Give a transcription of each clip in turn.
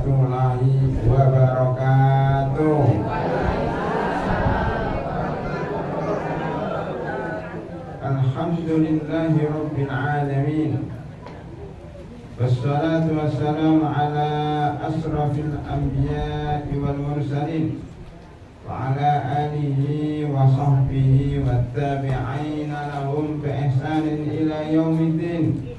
warahmatullahi wabarakatuh. Alhamdulillahi rabbil alamin. Wassalatu wassalamu ala asrafil anbiya'i wal mursalin wa ala alihi wa sahbihi wattabi'ina lahum bi ihsanin ila yaumiddin.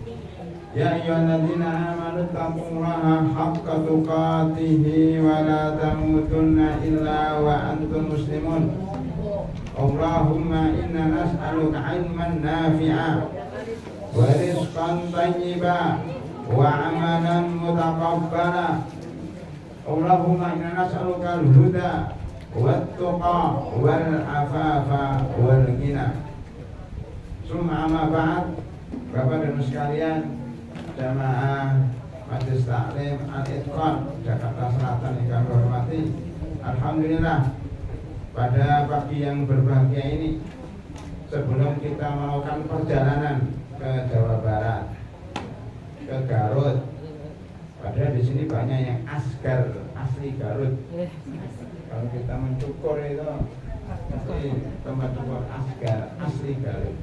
Ya ayyuhalladzina amanu taqullaha haqqa tuqatih wa la tamutunna illa wa antum muslimun. Allahumma inna nas'aluka 'ilman nafi'a wa rizqan thayyiban wa 'amalan mutaqabbala. Allahumma inna nas'aluka al-huda wat-tuqa wal-afafa wal-ghina. Summa amma ba'd. Bapak dan Ibu sekalian, jamaah Majelis Taklim Al-Itqan Jakarta Selatan yang kami hormati, alhamdulillah pada pagi yang berbahagia ini, sebelum kita melakukan perjalanan ke Jawa Barat, ke Garut, padahal di sini banyak yang asli Garut. Kalau kita mencukur itu pasti tempat cukur asli Garut.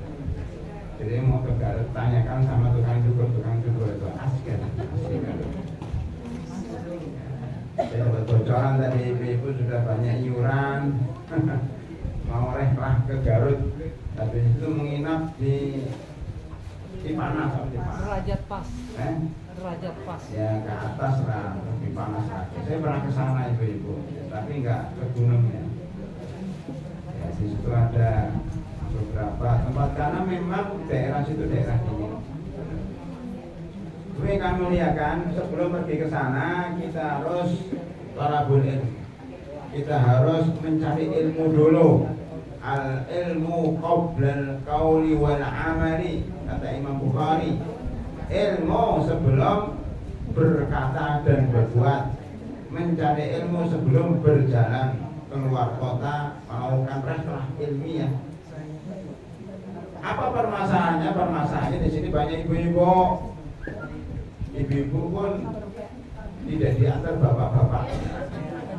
Jadi mau ke Garut, tanyakan sama tukang cukur itu asli Garut. Saya dapat bocoran tadi, ibu sudah banyak iuran mau rehlah ke Garut, tapi itu menginap di Panas. Derajat pas. Derajat pas. Ya ke atas lah, lebih panas lagi. Saya pernah ke sana ibu-ibu, tapi nggak ke gunungnya. Ya di situ ada beberapa tempat karena memang daerah situ daerah dingin. Tapi kami muliakan, sebelum pergi ke sana kita harus thalabul ilm. Kita harus mencari ilmu dulu. Al ilmu qoblal qauli wal amali, kata Imam Bukhari. Ilmu sebelum berkata dan berbuat. Mencari ilmu sebelum berjalan keluar kota melakukan rehlah ilmiah. Apa permasalahannya? Permasalahannya di sini banyak ibu-ibu. Ibu-ibu pun tidak diantar bapak-bapak.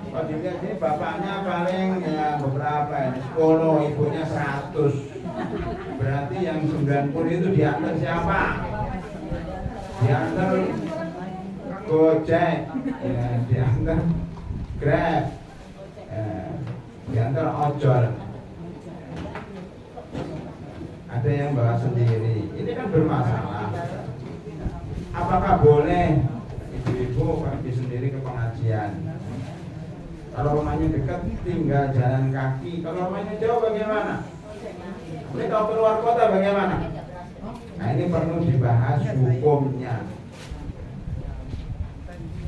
Kalau dilihat ini bapaknya paling ya beberapa ini 10, ibunya 100. Berarti yang 90 itu diantar siapa? Diantar Gojek, ya, diantar Grab, ya, diantar ojol. Ada yang bawa sendiri. Ini kan bermasalah. Apakah boleh ibu-ibu pergi sendiri ke pengajian? Kalau rumahnya dekat tinggal jalan kaki. Kalau rumahnya jauh bagaimana? Ini kalau keluar kota bagaimana? Nah ini perlu dibahas hukumnya.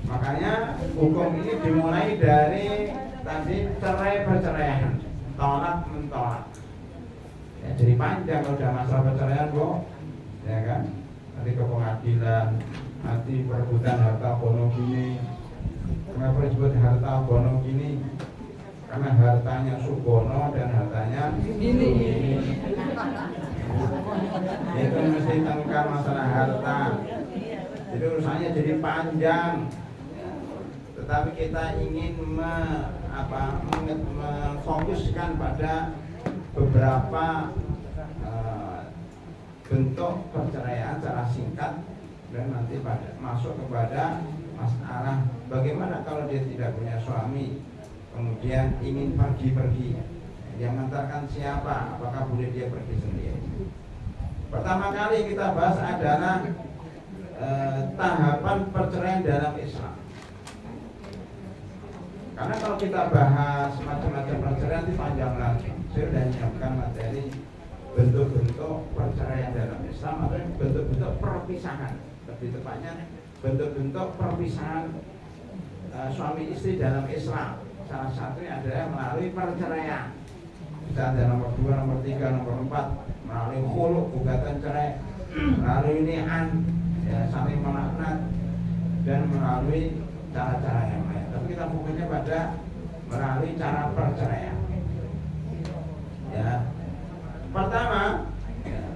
Makanya hukum ini dimulai dari tadi cerai perceraian, tolak mentolak. Ya, jadi panjang kalau udah masalah perceraian kok, ya kan? Nanti ke pengadilan, nanti perebutan harta bono gini. Kenapa disebut harta bono gini? Karena hartanya Subono dan hartanya Ini. Itu mesti tengkar masalah harta. Jadi urusannya jadi panjang. Tetapi kita ingin memfokuskan pada beberapa bentuk perceraian secara singkat dan nanti masuk kepada masalah bagaimana kalau dia tidak punya suami kemudian ingin pergi-pergi, yang mengantarkan siapa, apakah boleh dia pergi sendiri. Pertama kali kita bahas adalah tahapan perceraian dalam Islam. Karena kalau kita bahas macam-macam perceraian itu panjang lagi. Saya sudah menyiapkan materi bentuk-bentuk perceraian dalam Islam atau bentuk-bentuk perpisahan, lebih tepatnya bentuk-bentuk perpisahan suami istri dalam Islam. Salah satunya adalah melalui perceraian. Bisa ada nomor 2, nomor 3, nomor 4, melalui khulu, gugatan cerai, melalui ni'an, ya, saling melaknat, dan melalui cara-cara yang lain. Tapi kita fokusnya pada melalui cara perceraian. Ya, pertama, ya,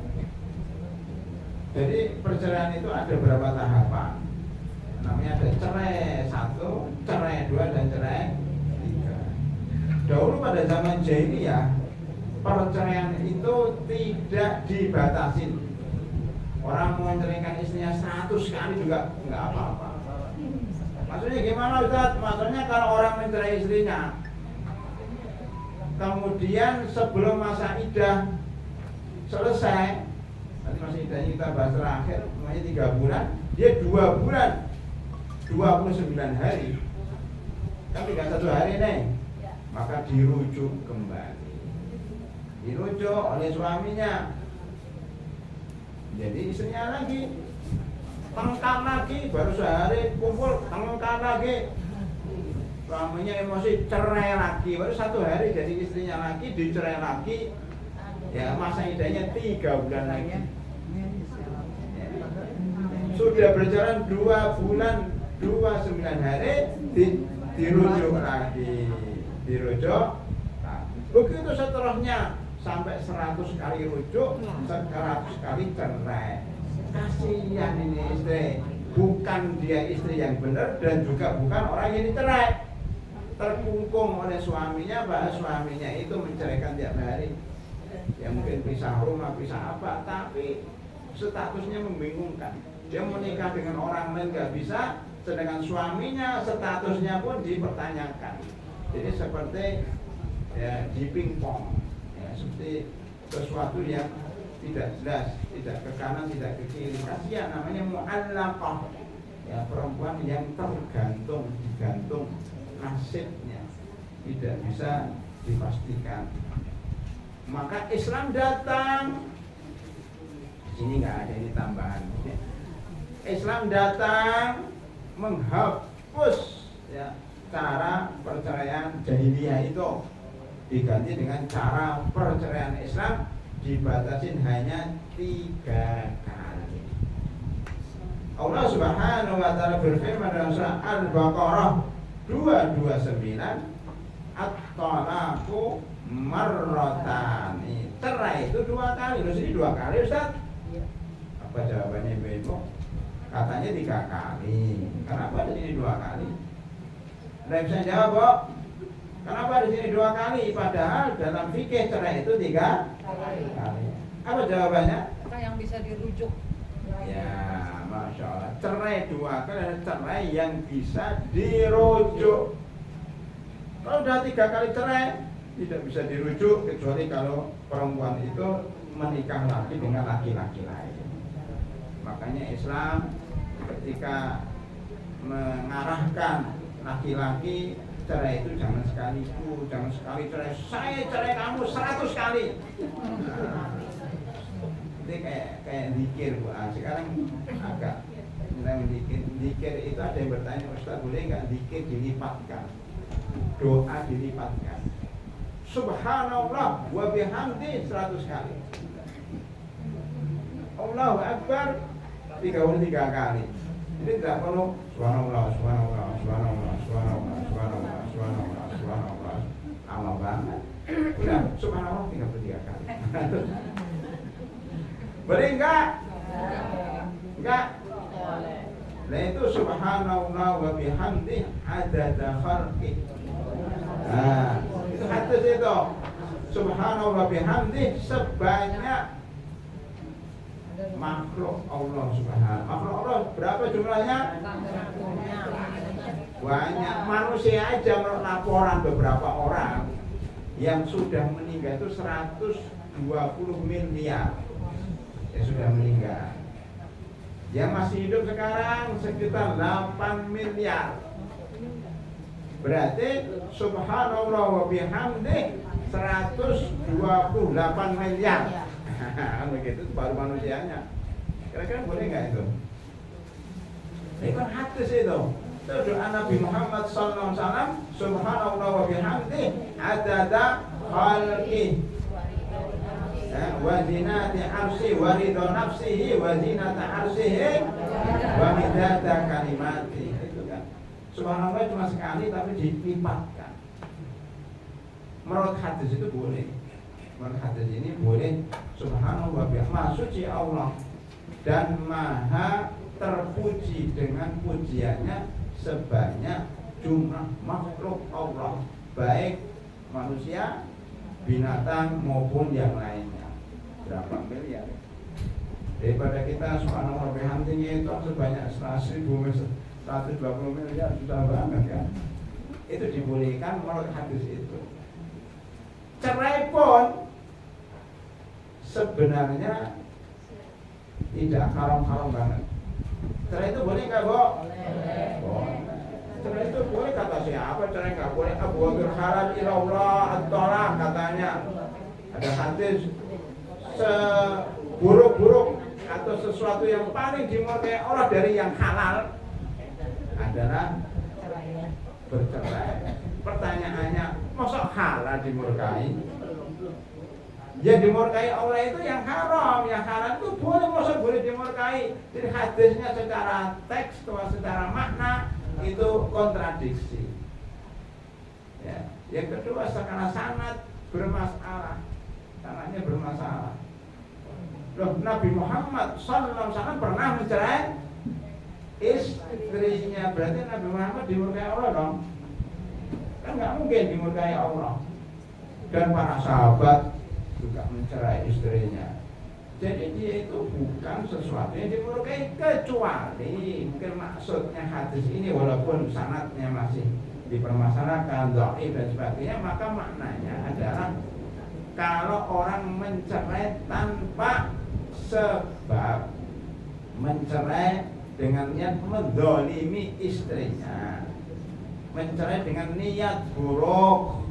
jadi perceraian itu ada beberapa tahapan. Namanya ada cerai 1, satu, cerai dua dan cerai tiga. Dahulu pada zaman jahiliyah perceraian itu tidak dibatasin. Orang mau menceraikan istrinya 100 kali juga nggak apa-apa. Maksudnya gimana Ustaz? Maksudnya kalau orang mencerai istrinya, kemudian sebelum masa iddah selesai, nanti masa iddahnya kita bahas terakhir, namanya 3 bulan, dia 2 bulan 29 hari, kan tinggal 1 hari nih, maka dirujuk kembali, dirujuk oleh suaminya. Jadi istrinya lagi tengkar lagi, baru sehari kumpul tengkar lagi, suaminya emosi cerai lagi, baru 1 hari jadi istrinya lagi, dicerai lagi, ya masa iddahnya 3 bulan lagi. Ya. Sudah berjalan 2 bulan 29 hari, dirujuk lagi, dirujuk. Nah, begitu seterusnya sampai 100 kali rujuk, 100 kali cerai. Kasihan ini istri, bukan dia istri yang benar dan juga bukan orang yang dicerai. Terkungkung oleh suaminya bahwa suaminya itu menceraikan tiap hari. Ya mungkin pisah rumah, pisah apa, tapi statusnya membingungkan. Dia menikah dengan orang lain gak bisa, sedangkan suaminya statusnya pun dipertanyakan. Jadi seperti ya, di pingpong, ya, seperti sesuatu yang tidak jelas, tidak ke kanan, tidak ke kiri. Kasihan, namanya mu'allaqah, ya, perempuan yang tergantung, digantung nasibnya, tidak bisa dipastikan. Maka Islam datang. Di sini nggak ada ini tambahan. Islam datang menghapus ya, cara perceraian jahiliyah itu, diganti dengan cara perceraian Islam, dibatasin hanya 3 kali. Allah Subhanahu wa taala berfirman dalam surah Al-Baqarah 229, at-talaqu marratani. Cerai itu 2 kali. Loh, sini 2 kali Ustaz? Apa jawabannya Ibu? Katanya 3 kali. Kenapa di sini 2 kali? Anda bisa jawab, Bu? Kenapa di sini 2 kali? Padahal dalam fikih cerai itu 3 kali. Apa jawabannya? Apa yang bisa dirujuk? Ya, Masya Allah. Cerai 2 kali adalah cerai yang bisa dirujuk. Kalau udah 3 kali cerai, tidak bisa dirujuk kecuali kalau perempuan itu menikah lagi dengan laki-laki lain. Makanya Islam ketika mengarahkan laki-laki cerai itu jangan sekali cerai. Saya cerai kamu 100 kali. Nah, itu kayak zikir, Bu. Sekarang agak zikir itu ada yang bertanya, Ustaz boleh nggak zikir dilipatkan, doa dilipatkan? Subhanallah wa bihamdi 100 kali. Allahu Akbar 33 kali. Jadi tidak perlu subhanallah, subhanallah, subhanallah, subhanallah, subhanallah, subhanallah, subhanallah. Lama banget. Udah subhanallah 33 kali. Boleh enggak? Enggak? Nah itu subhanallah wa bihamdi adada khalqi. Nah, itu hadis itu. Subhanallah bihamdi sebanyak makhluk Allah Subhanahu. Makhluk Allah berapa jumlahnya? Banyak. Manusia aja menurut laporan beberapa orang yang sudah meninggal itu 120 miliar. Ya sudah meninggal. Yang masih hidup sekarang sekitar 8 miliar. Berarti subhanallah wa bihamdi 128 miliar. Begitu baru manusianya. Kira-kira boleh nggak itu? Itu kan hadis itu. Itu doa Nabi Muhammad SAW. Subhanallah wa bihamdi adada khalqi wa zinati arsi wa ridho nafsihi wa zinata arsihi wa midada kalimati. Itu kan subhanallah cuma sekali tapi dilipatkan. Menurut hadis itu boleh. Menurut hadis ini boleh. Subhanallah maha suci Allah dan maha terpuji dengan pujiannya sebanyak jumlah makhluk Allah, baik manusia, binatang maupun yang lainnya. Berapa miliar? Daripada kita subhanallah wa bihamdihi itu sebanyak 1.120 miliar, sudah banget kan? Itu dibolehkan menurut hadis itu. Cerai pun sebenarnya tidak haram-haram banget. Cerai itu boleh nggak, Bo? Boleh. Cerai itu boleh kata siapa? Cerai nggak boleh. Abu Abdul Halal ilallah at-tolak katanya. Ada hadis seburuk-buruk atau sesuatu yang paling dimurkai Allah dari yang halal adalah bercerai. Pertanyaannya, masa halal dimurkai? Ya dimurkai Allah itu yang haram, yang halal itu boleh, masa boleh dimurkai. Jadi hadisnya secara teks atau secara makna itu kontradiksi. Ya. Yang kedua, secara sanad bermasalah, sanadnya bermasalah. Loh, Nabi Muhammad SAW pernah mencerai istrinya, berarti Nabi Muhammad dimurkai Allah dong? Kan nggak mungkin dimurkai Allah. Dan para sahabat juga mencerai istrinya. Jadi dia itu bukan sesuatu yang dimurkai, kecuali mungkin maksudnya hadis ini walaupun sanadnya masih dipermasalahkan, dhaif dan sebagainya, maka maknanya adalah kalau orang mencerai tanpa sebab, mencerai dengan niat mendolimi istrinya, mencerai dengan niat buruk,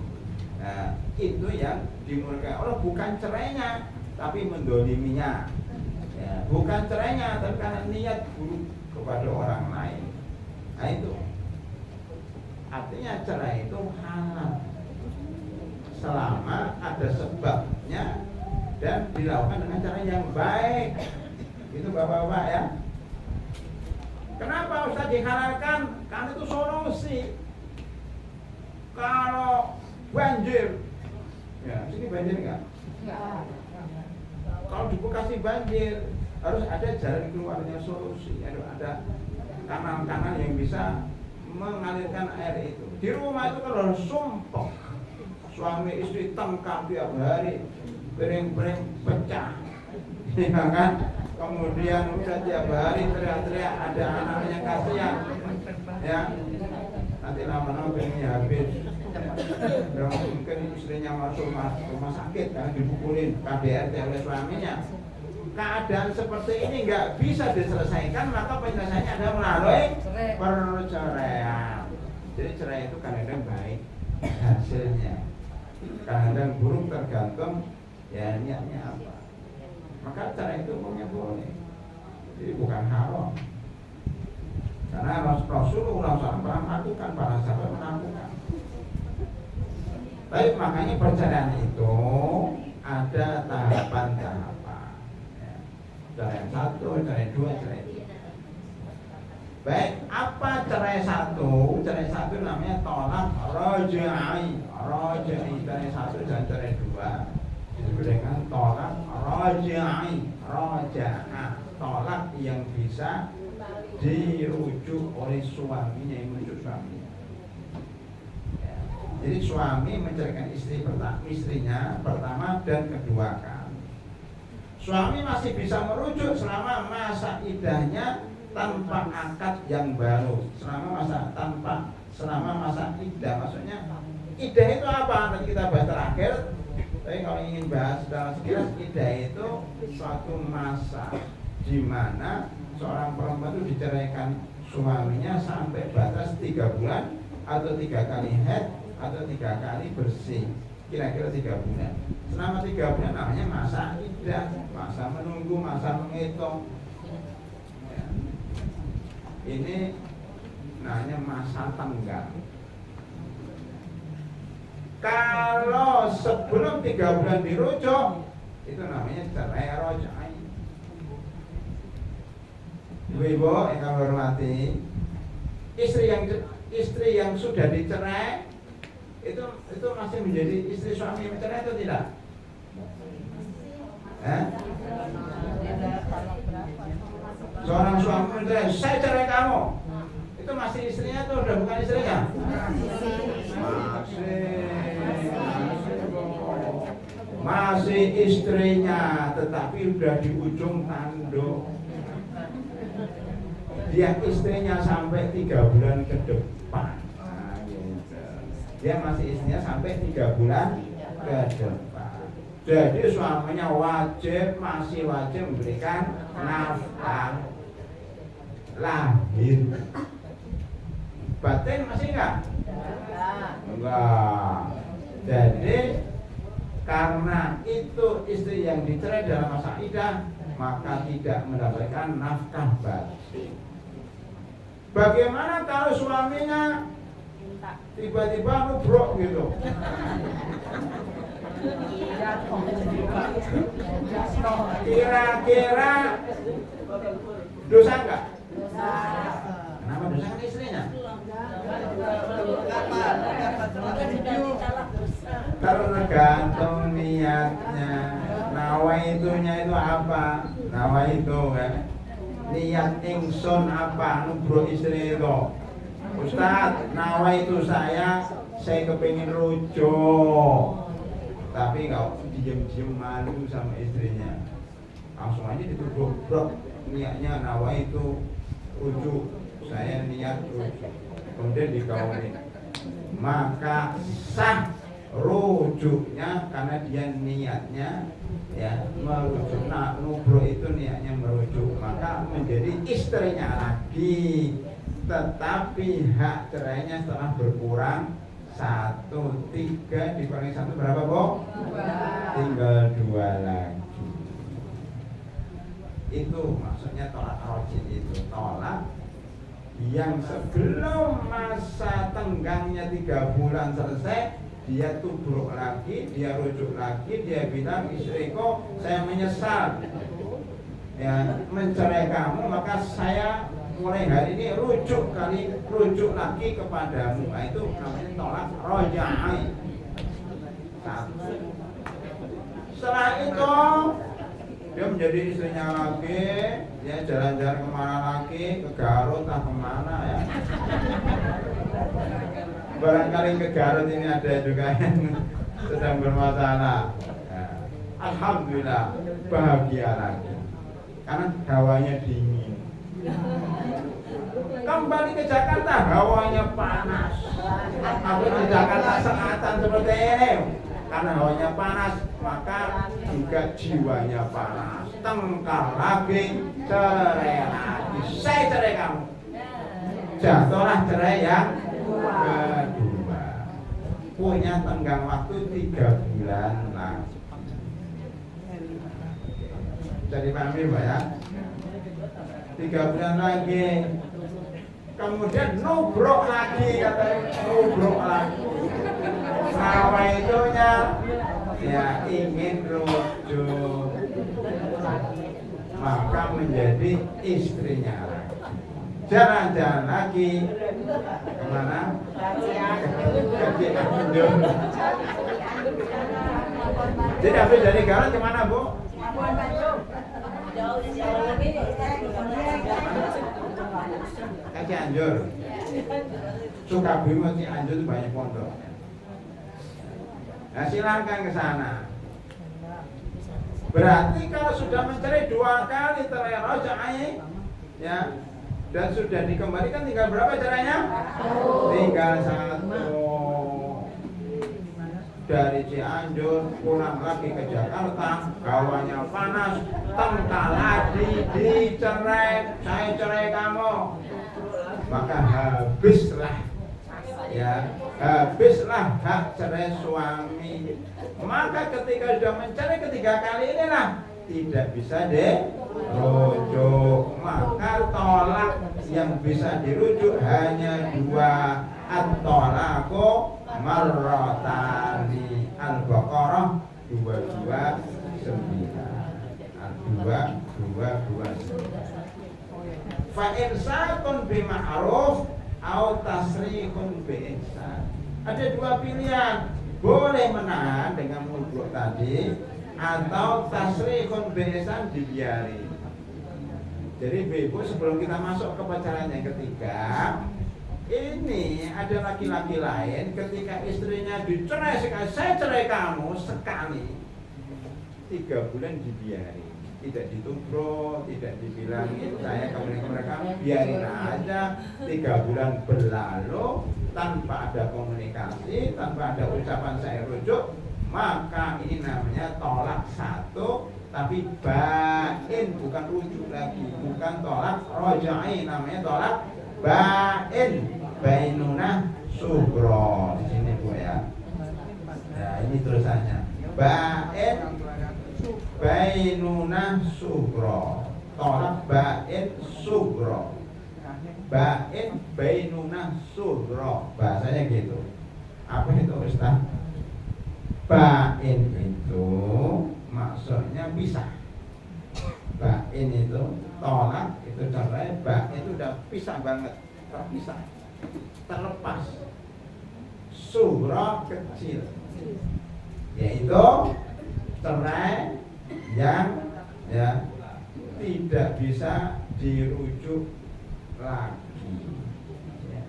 nah, itu yang dimurkai Allah, bukan cerainya tapi mendoliminya, ya, bukan cerainya tapi karena niat buruk kepada orang lain. Nah itu artinya cerai itu halal selama ada sebabnya dan dilakukan dengan cara yang baik. Itu bapak-bapak ya. Kenapa Ustaz dihalalkan? Karena itu solusi. Kalau banjir, ya sini banjir nggak? Kalau di Bekasi banjir, harus ada jalan keluarnya, solusi. Ada kanal-kanal yang bisa mengalirkan air itu. Di rumah itu kalau sumpah, suami istri tengkar tiap hari, piring-piring pecah, ya kan? Kemudian udah tiap hari teriak-teriak, ada anaknya kasihan, ya. Nanti lama-lama pengennya habis. Dan mungkin istrinya masuk rumah sakit karena dipukulin KDRT oleh suaminya. Keadaan seperti ini nggak bisa diselesaikan, maka penyelesaiannya adalah melalui perceraian. Jadi cerai itu kadang-kadang baik hasilnya, kadang-kadang buruk, tergantung ya niatnya apa. Maka cerai itu umumnya boleh, jadi bukan haram. Karena Rasulullah SAW pernah melakukan, para sahabat melakukan. Tapi makanya perceraian itu ada tahapan-tahapan. Ya. Cerai yang satu, cerai dua, cerai tiga. Baik, apa cerai satu? Cerai satu namanya tolak rajai. Rajai cerai satu dan cerai dua disebut dengan tolak rajai. Rajaa, tolak yang bisa dirujuk oleh suaminya, yang merujuk suaminya. Ya. Jadi suami menceraikan istrinya pertama dan kedua kali. Suami masih bisa merujuk selama masa idahnya tanpa akad yang baru, selama masa idah. Maksudnya idah itu apa? Nanti kita bahas terakhir. Tapi kalau ingin bahas secara sekilas, idah itu suatu masa di mana seorang perempuan itu diceraikan suaminya sampai batas 3 bulan atau 3 kali haid atau 3 kali bersih, kira-kira 3 bulan. Selama 3 bulan namanya masa iddah, masa menunggu, masa menghitung. Ya. Ini namanya masa tenggang. Kalau sebelum 3 bulan dirujuk, itu namanya cerai rajai. Ibu-ibu yang kami hormati, istri yang sudah dicerai itu masih menjadi istri suami yang mencerai atau tidak? Seorang suami mencerai, saya cerai kamu. Itu masih istrinya atau udah bukan istrinya? Masih istrinya, tetapi udah di ujung tanduk. Dia istrinya sampai 3 bulan ke depan. Nah, gitu. Dia masih istrinya sampai 3 bulan ke depan. Jadi suaminya masih wajib memberikan nafkah lahir. Batin masih enggak? Enggak. Jadi karena itu istri yang dicerai dalam masa iddah, maka tidak mendapatkan nafkah batin. Bagaimana kalau suaminya tiba-tiba nubruk gitu? Kira-kira dosa enggak? Kenapa dosa kan istrinya? Tergantung niatnya. Nawaitunya itu apa? Nawaitu kan? Niat ingsun apa? Nubruk istri itu. Ustaz, nawaitu saya kepingin rujuk. Tapi kalau diem-diem malu sama istrinya, langsung aja ditubruk. Niatnya nawaitu rujuk. Saya niat rujuk. Kemudian dikawin. Maka sah rujuknya karena dia niatnya ya merujuk. Nah, nubruk itu niatnya merujuk, maka menjadi istrinya lagi. Tetapi hak cerainya setelah berkurang 1, 3 dikurangi 1 berapa, Bu? 2. Tinggal 2 lagi. Itu maksudnya tolak rojin itu, tolak yang sebelum masa tenggangnya 3 bulan selesai, dia tubruk lagi, dia rujuk lagi, dia bilang, istriku, saya menyesal ya mencerai kamu, maka saya mulai hari ini rujuk lagi kepadamu. Nah, itu namanya tolak roja'ai. 1. Setelah itu dia menjadi istrinya lagi, dia jalan-jalan kemana lagi, ke Garut atau kemana ya. Barangkali ke Garut ini ada juga yang sedang bermasalah ya. Alhamdulillah bahagia lagi karena hawanya dingin. Kembali ke Jakarta hawanya panas. Aku di Jakarta selatan seperti ini. Karena hawanya panas, maka juga jiwanya panas. Tengkar lagi, cerai lagi. Saya cerai kamu. Jatuhlah cerai yang kedua. Punya tenggang waktu 3 bulan lagi. Jadi pahami Pak ya? 3 bulan lagi. Kemudian nubruk lagi, katanya nubruk lagi. Nawaitunya ya ingin rujuk, maka menjadi istrinya lagi. Jalan-jalan lagi kemana? Ke Cianjur. Jadi habis dari Garut kemana, Bu? Ke Cianjur. Sukabumi, Cianjur itu banyak pondok. Nah, silakan ke sana. Berarti kalau sudah mencerai 2 kali terroja'ai ya, dan sudah dikembalikan tinggal berapa caranya? Tinggal 1. Dari Cianjur pulang lagi ke Jakarta, hawanya panas, tengkar lagi, dicerai, saya cerai kamu. Maka habislah hak cerai suami. Maka ketika sudah mencerai ketiga kali inilah tidak bisa dirujuk. Maka tolak yang bisa dirujuk hanya 2. At-tolaku marratani. Al-Baqarah 229. Fa insakun bima'ruf au tasrihun bi ihsan. Ada 2 pilihan. Boleh menahan dengan nubruk tadi atau tasrihun bi ihsan dibiari. Jadi Ibu sebelum kita masuk ke pacaran yang ketiga, Ini ada laki-laki lain ketika istrinya dicerai sekali, saya cerai kamu sekali, 3 bulan dibiarin, tidak ditubruk, tidak dibilangin saya kembali ke mereka, biarin aja. 3 bulan berlalu tanpa ada komunikasi, tanpa ada ucapan saya rujuk, maka ini namanya tolak 1, tapi bain, bukan rujuk lagi, bukan tolak roja'i, namanya tolak bain, bainunah sugro. Di sini Bu ya. Nah, ini tulisannya. Bain bainunah sugro. Tolak bain sugro. Bain bainunah sugro. Bahasanya gitu. Apa itu Ustaz? Bain itu maksudnya pisah. Bain itu tolak, itu cerai. Bain itu udah pisah banget, terpisah, terlepas. Sugro kecil, yaitu cerai yang ya tidak bisa dirujuk lagi, ya.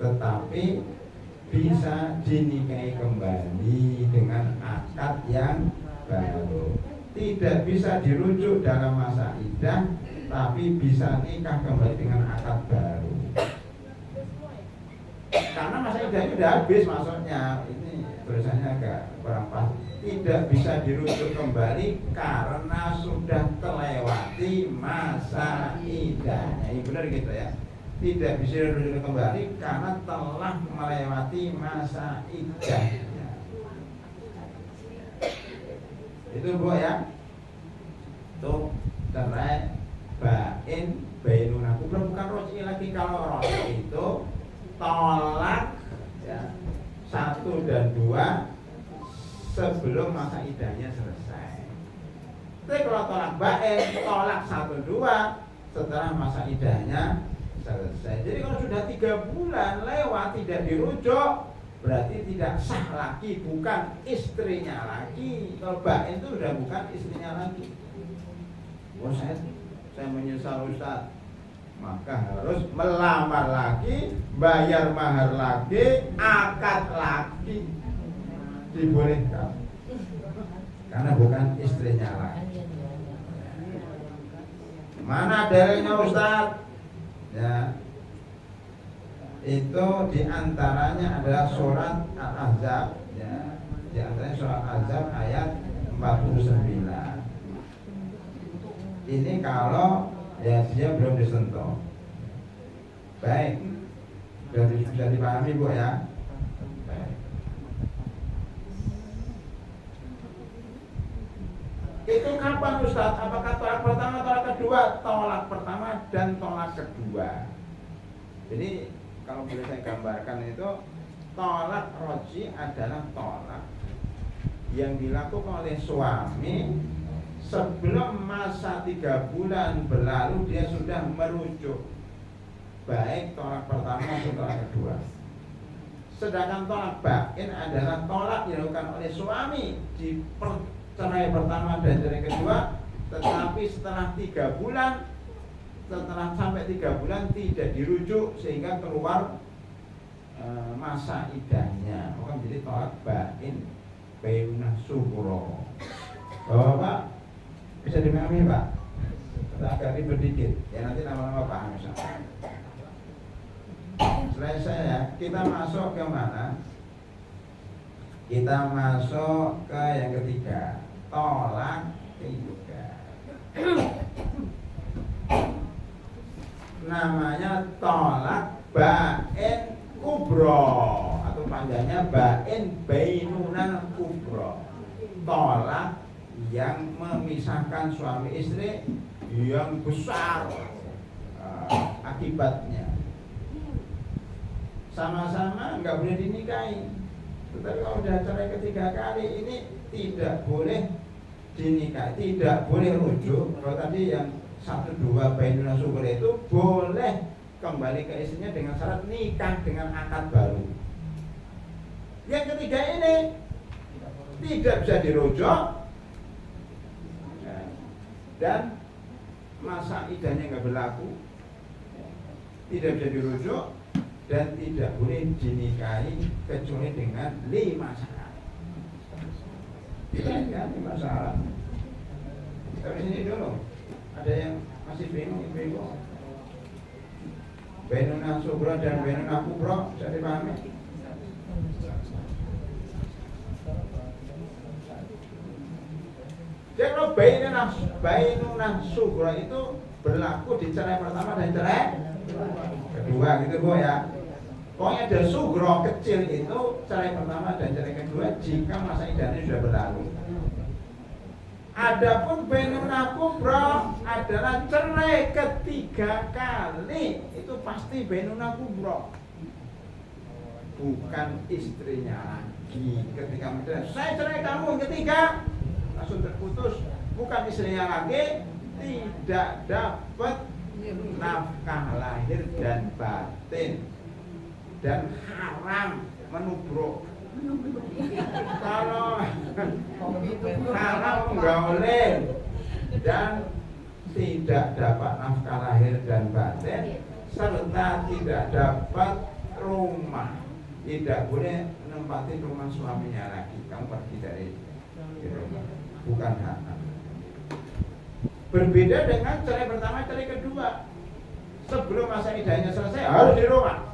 Tetapi bisa dinikahi kembali dengan akad yang baru. Tidak bisa dirujuk dalam masa iddah, tapi bisa nikah kembali dengan akad baru. Karena masa iddahnya sudah habis, maksudnya ini tulisannya agak kurang pas. Tidak bisa dirujuk kembali karena sudah terlewati masa iddahnya. Ini benar gitu ya. Tidak bisa dirujuk kembali karena telah melewati masa iddahnya. Itu Bu ya. Tuh cerai bain bainunah kubro, bukan roji lagi. Kalau roji itu tolak ya, 1 dan 2 sebelum masa iddahnya selesai. Tapi kalau tolak bain, tolak 1, 2 setelah masa iddahnya selesai. Jadi kalau sudah 3 bulan lewat tidak dirujuk, berarti tidak sah lagi, bukan istrinya lagi. Kalau bain itu sudah bukan istrinya lagi. Oh, saya menyesal Ustaz. Maka harus melamar lagi, bayar mahar lagi, akad lagi. Dibolehkan. Karena bukan istrinya lagi. Mana dalilnya Ustaz? Ya. Itu diantaranya adalah surat Al-Ahzab, ya. Diantaranya surat Al-Ahzab ayat 49. Ini kalau ya dia belum disentuh. Baik, bisa dipahami Bu ya. Baik. Itu kapan Ustaz? Apakah tolak pertama, tolak kedua? Tolak pertama dan tolak kedua. Jadi kalau boleh saya gambarkan itu, tolak roji adalah tolak yang dilakukan oleh suami sebelum masa 3 bulan berlalu dia sudah merujuk, baik tolak pertama atau tolak kedua. Sedangkan tolak bain adalah tolak yang dilakukan oleh suami di cerai pertama dan cerai kedua, tetapi setelah 3 bulan, setelah sampai 3 bulan tidak dirujuk sehingga keluar masa iddahnya, maka menjadi tolak bain, bainunah sugro. Bapak bisa dimahami Pak? Agak ribet dikit, ya nanti lama-lama paham misalnya. Selesai ya, kita masuk ke mana? Kita masuk ke yang ketiga, tolak ketiga. Namanya tolak bain kubro, atau panjangnya bain bainunah kubro. Tolak yang memisahkan suami istri yang besar akibatnya. Sama-sama nggak boleh dinikahi. Tetapi kalau sudah cerai 3 kali ini tidak boleh dinikahi, tidak boleh rujuk. Kalau tadi yang 1, 2 bainunah sugro itu boleh kembali ke istrinya dengan syarat nikah dengan akad baru. Yang ketiga ini tidak bisa dirujuk dan masa iddahnya nggak berlaku, tidak bisa dirujuk, dan tidak boleh dinikahi kecuali dengan 5 syarat. Tidak kan 5 syarat. Dari sini dulu. Ada yang masih bingung. Bainuna sughra dan bainuna kubra bisa dipahami? Jadi kalau bainuna sughra itu berlaku di cerai pertama dan cerai kedua gitu Bu ya. Pokoknya ada sughra kecil itu cerai pertama dan cerai kedua jika masa iddahnya sudah berlalu. Adapun bainuna kubra adalah cerai ketiga kali, itu pasti bainuna kubra, bukan istrinya lagi. Ketika mencerai, saya cerai kamu yang ketiga, langsung terputus, bukan istrinya lagi, tidak dapat nafkah lahir dan batin, dan haram menubruk. Kalau haram menggaulin dan tidak dapat nafkah lahir dan batin serta tidak dapat rumah, tidak boleh menempati rumah suaminya lagi. Kamu pergi dari rumah, bukan hak. Berbeda dengan cerai pertama, cerai kedua. Sebelum masa iddahnya selesai harus di rumah.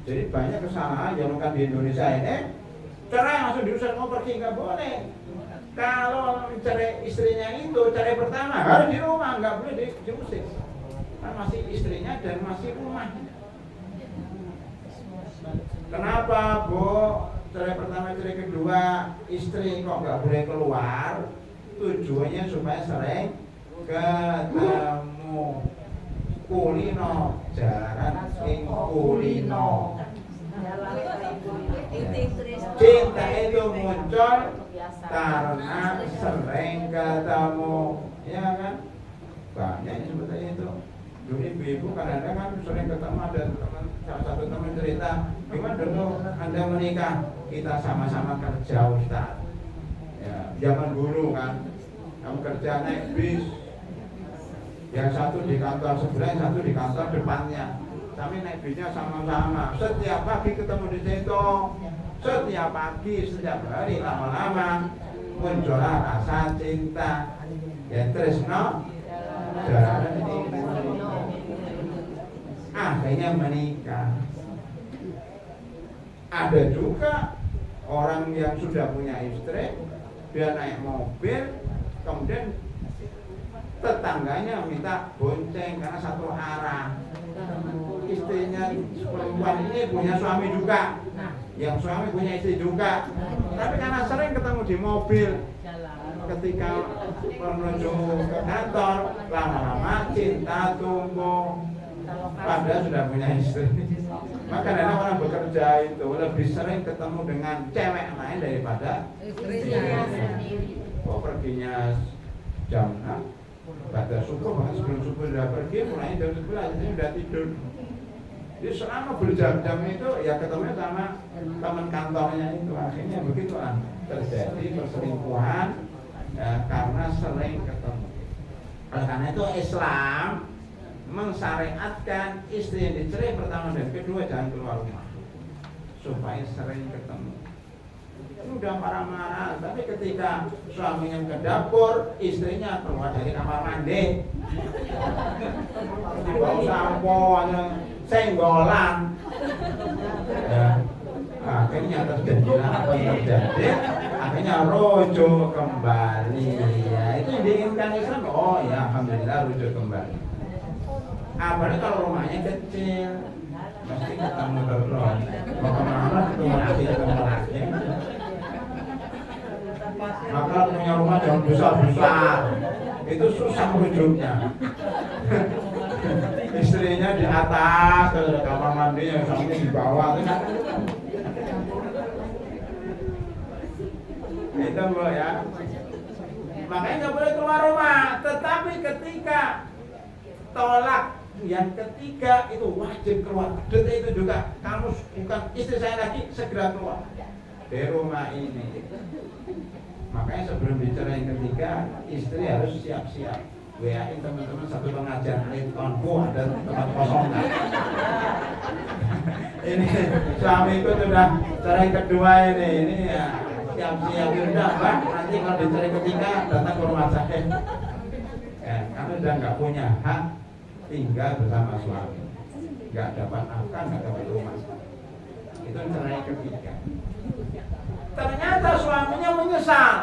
Jadi banyak kesalahan yang dilakukan di Indonesia ini, cerai langsung diusir, mau pergi nggak boleh. Kalau cerai istrinya itu cerai pertama harus di rumah, nggak boleh diusir. Kan masih istrinya dan masih rumah. Kenapa Bu? Cerai pertama, cerai kedua, istri kok nggak boleh keluar? Tujuannya supaya sering ketemu. Kulino, jalan ing kulino. Cinta itu muncul karena sering ketemu, ya kan? Banyak seperti itu. Dulu ibu-ibu kadang-kadang kan sering ketemu, ada teman, salah satu teman cerita, gimana dulu Anda menikah? Kita sama-sama kerja Ustaz. Ya, zaman dulu kan, kamu kerja naik bis. Yang satu di kantor sebelah, yang satu di kantor depannya. Tapi naik bisnya sama-sama. Setiap pagi ketemu di situ. Setiap pagi, setiap hari, lama-lama muncullah rasa cinta. Ya tresno, jalan ini. Akhirnya menikah. Ada juga orang yang sudah punya istri, dia naik mobil, kemudian tetangganya minta bonceng karena satu arah. Istrinya perempuan ini punya suami juga, yang suami punya istri juga. Tapi karena sering ketemu di mobil, ketika menuju ke kantor, lama-lama cinta tumbuh. Padahal sudah punya istri. Maka kadang orang bekerja itu lebih sering ketemu dengan cewek lain daripada istrinya. Oh, perginya jam 6. Pada subuh, bahkan sebelum subuh sudah pergi, mulai jam 11 ini sudah tidur. Jadi selama berjam-jam itu ya ketemu sama teman kantornya itu. Akhirnya begitulah terjadi perselingkuhan ya, karena sering ketemu. Oleh karena itu Islam mensyariatkan istri yang dicerai pertama dan kedua jangan keluar rumah supaya sering ketemu. Sudah marah-marah, tapi ketika suaminya ke dapur, istrinya keluar dari kamar mandi, dibawa sampo, senggolan. Ya, akhirnya terjadilah apa yang terjadi. Akhirnya rujuk kembali. Ya, itu yang diinginkan Islam. Oh ya, alhamdulillah rujuk kembali. Apalagi kalau rumahnya kecil, mesti ketemu terus. Mau kemana ketemu lagi. Maka punya rumah jangan besar-besar, itu susah merujuknya. Istrinya di atas, kamar mandi yang suaminya di bawah. Itu Bu ya. Makanya nggak boleh keluar rumah. Tetapi ketika tolak yang ketiga itu wajib keluar. Detik itu juga kamu bukan istri saya lagi, segera keluar dari rumah ini. Makanya sebelum bicara yang ketiga, istri harus siap-siap WA-in teman-teman satu pengajian teleponku ada tempat kosong nggak? Ini suamiku sudah cerai kedua ini ya siap-siap udah Pak, nanti kalau dicerai ketiga datang ke rumah sakit. Ya, karena sudah nggak punya hak tinggal bersama suami, nggak dapat nafkah, nggak dapat rumah. Itu cerai ketiga. Ternyata suaminya menyesal.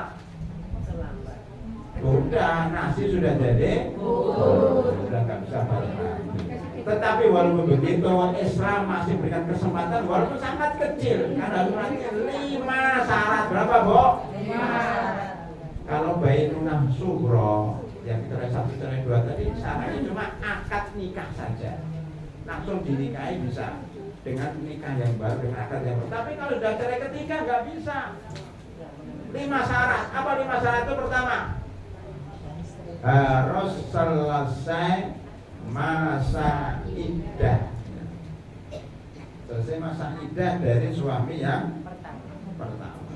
Udah nasi sudah jadi, sudah nggak bisa balik lagi. Tetapi walaupun begitu, Islam masih berikan kesempatan walaupun sangat kecil. Karena harus 5 syarat. Berapa, Bo? 5. Kalau bainunah sugro yang cerai 1, cerai 2 tadi syaratnya cuma akad nikah saja. Langsung dinikahi bisa dengan nikah yang baru, dengan akad yang baru. Tapi kalau sudah cerai ketiga nggak bisa. 5 syarat. Apa 5 syarat itu? Pertama, harus selesai masa iddah. Selesai masa iddah dari suami yang pertama.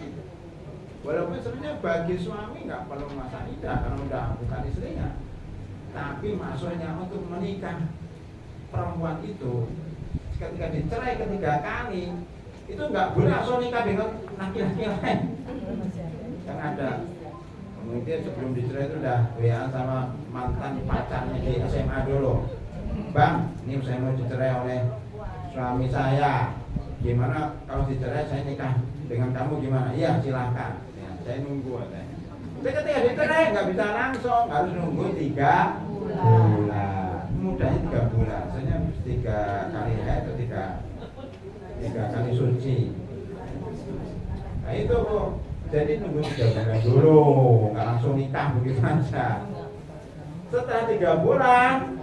Walaupun sebenarnya bagi suami nggak perlu masa iddah karena udah bukan istrinya. Tapi maksudnya untuk menikah perempuan itu ketika dicerai ketiga kali itu nggak boleh langsung nikah dengan laki-laki lain. Kan ada mungkin sebelum dicerai itu udah WA sama mantan pacarnya di SMA dulu. Bang, ini saya mau dicerai oleh suami saya. Gimana kalau dicerai saya nikah dengan kamu gimana? Iya silahkan. Ya, saya nunggu katanya. Tapi ketika dicerai nggak bisa langsung, harus nunggu 3 bulan. Mudahnya 3 bulan. Soalnya 3 kali haid atau 3 kali suci. Nah itu kok. Jadi nunggu 3 bulan dulu, nggak langsung nikah begitu saja. Setelah 3 bulan,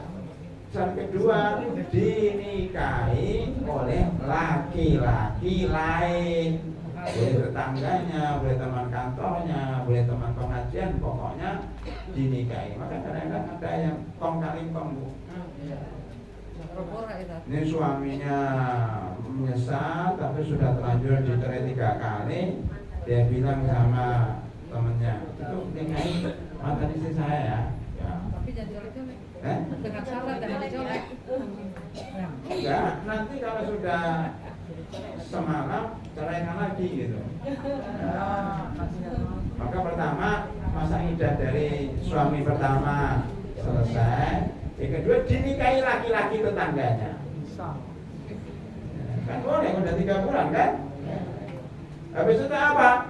syarat kedua dinikahi oleh laki-laki lain. Boleh tetangganya, boleh teman kantornya, boleh teman pengajian, pokoknya dinikahi. Maka kadang-kadang ada yang kong kali kong bu. Ini suaminya menyesal, tapi sudah terlanjur dicerai 3 kali. Dia bilang sama temennya, itu nikahi mantan istri saya ya. Tapi jangan colek-colek. Dengan syarat jangan dicolek. Enggak, nanti kalau sudah semalam ceraikan lagi gitu. Maka pertama masa iddah dari suami pertama selesai, yang kedua dinikahi laki-laki tetangganya. Kan boleh, udah 3 bulan kan? Habis itu apa?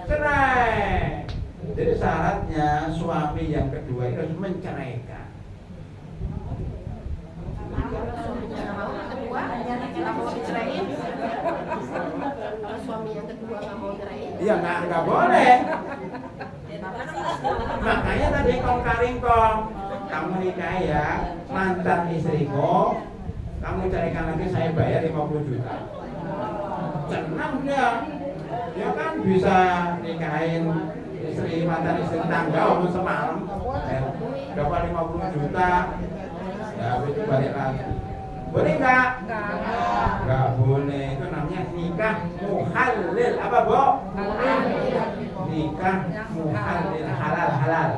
Cerai. Jadi syaratnya suami yang kedua itu harus menceraikan. Kalau suami yang kedua nggak mau ceraiin? Iya nggak boleh. Makanya tadi kong karing kong, kamu nikah ya mantan istriku, kamu carikan lagi saya bayar 50 juta. Senang dia kan bisa nikahin istri mantan istri tangga umur semalam dapat 50 juta ya itu balik lagi boleh nggak? Nggak boleh, itu namanya nikah muhallil. Apa Bo? Nikah muhallil, halal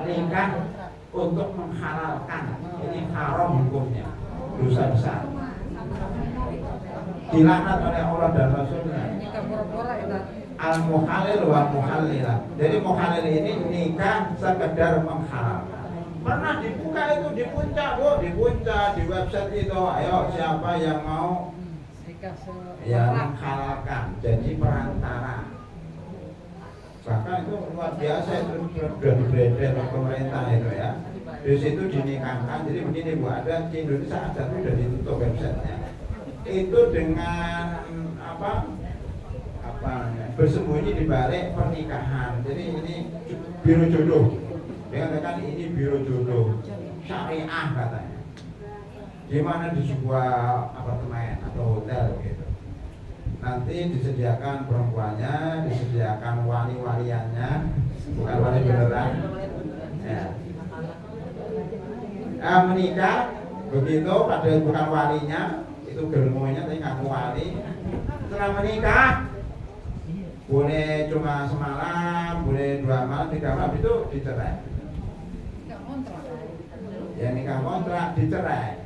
nikah untuk menghalalkan. Ini haram hukumnya, dosa besar, dilaknat oleh Allah dan Rasulnya. Al-muhalil wa muhallilah. Jadi muhalil ini nikah sekedar menghalalkan. Pernah dibuka itu di puncak Bu, di puncak di website itu. Ayo siapa yang mau yang menghalalkan jadi perantara. Bahkan itu luar biasa, itu sudah di-branded oleh pemerintah itu ya. Di situ dinikahkan. Jadi begini Bu, ada di Indonesia ada tuh udah ditutup websitenya. Itu dengan bersembunyi di balik pernikahan. Jadi ini biro jodoh. Dia katakan ini biro jodoh syariah katanya. Di mana di sebuah apartemen atau hotel gitu. Nanti disediakan perempuannya, disediakan wali-waliannya, bukan wali beneran. Ya. Menikah begitu, padahal bukan walinya, itu germonya tapi ngaku wali. Setelah menikah boleh cuma semalam, boleh 2 malam, 3 malam itu dicerai. dia nikah kontrak, dicerai.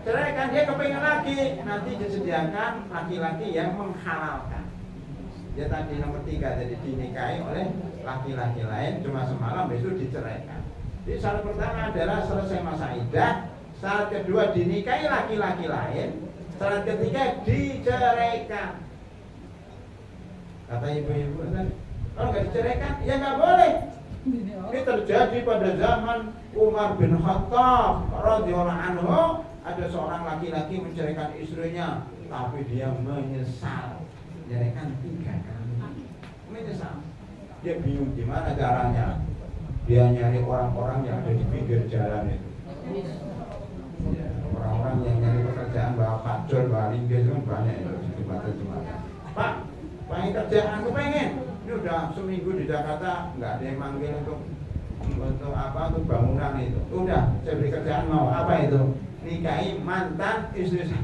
Cerai kan dia kepengen lagi, nanti disediakan laki-laki yang menghalalkan. Dia tadi nomor 3, jadi dinikahi oleh laki-laki lain cuma semalam, besok diceraikan. Jadi syarat pertama adalah selesai masa iddah, syarat kedua dinikahi laki-laki lain, syarat ketiga diceraikan. Kata ibu-ibu, kalau nggak diceraikan, ya nggak boleh. Ini terjadi pada zaman Umar bin Khattab radhiyallahu anhu. Ada seorang laki-laki menceraikan istrinya, tapi dia menyesal. Menceraikan 3 kali. Menyesal. Dia bingung gimana caranya. Dia nyari orang-orang yang ada di pinggir jalan itu. Ya, orang-orang yang nyari pekerjaan, bawa pacul, bawa linggis, kan banyak itu di jembatan-jembatan. Pak, pengen kerjaan, aku pengen. Ini udah seminggu di Jakarta, nggak ada yang manggil untuk apa, untuk bangunan itu. Udah, saya beri kerjaan, mau apa itu? Nikahi mantan istri saya.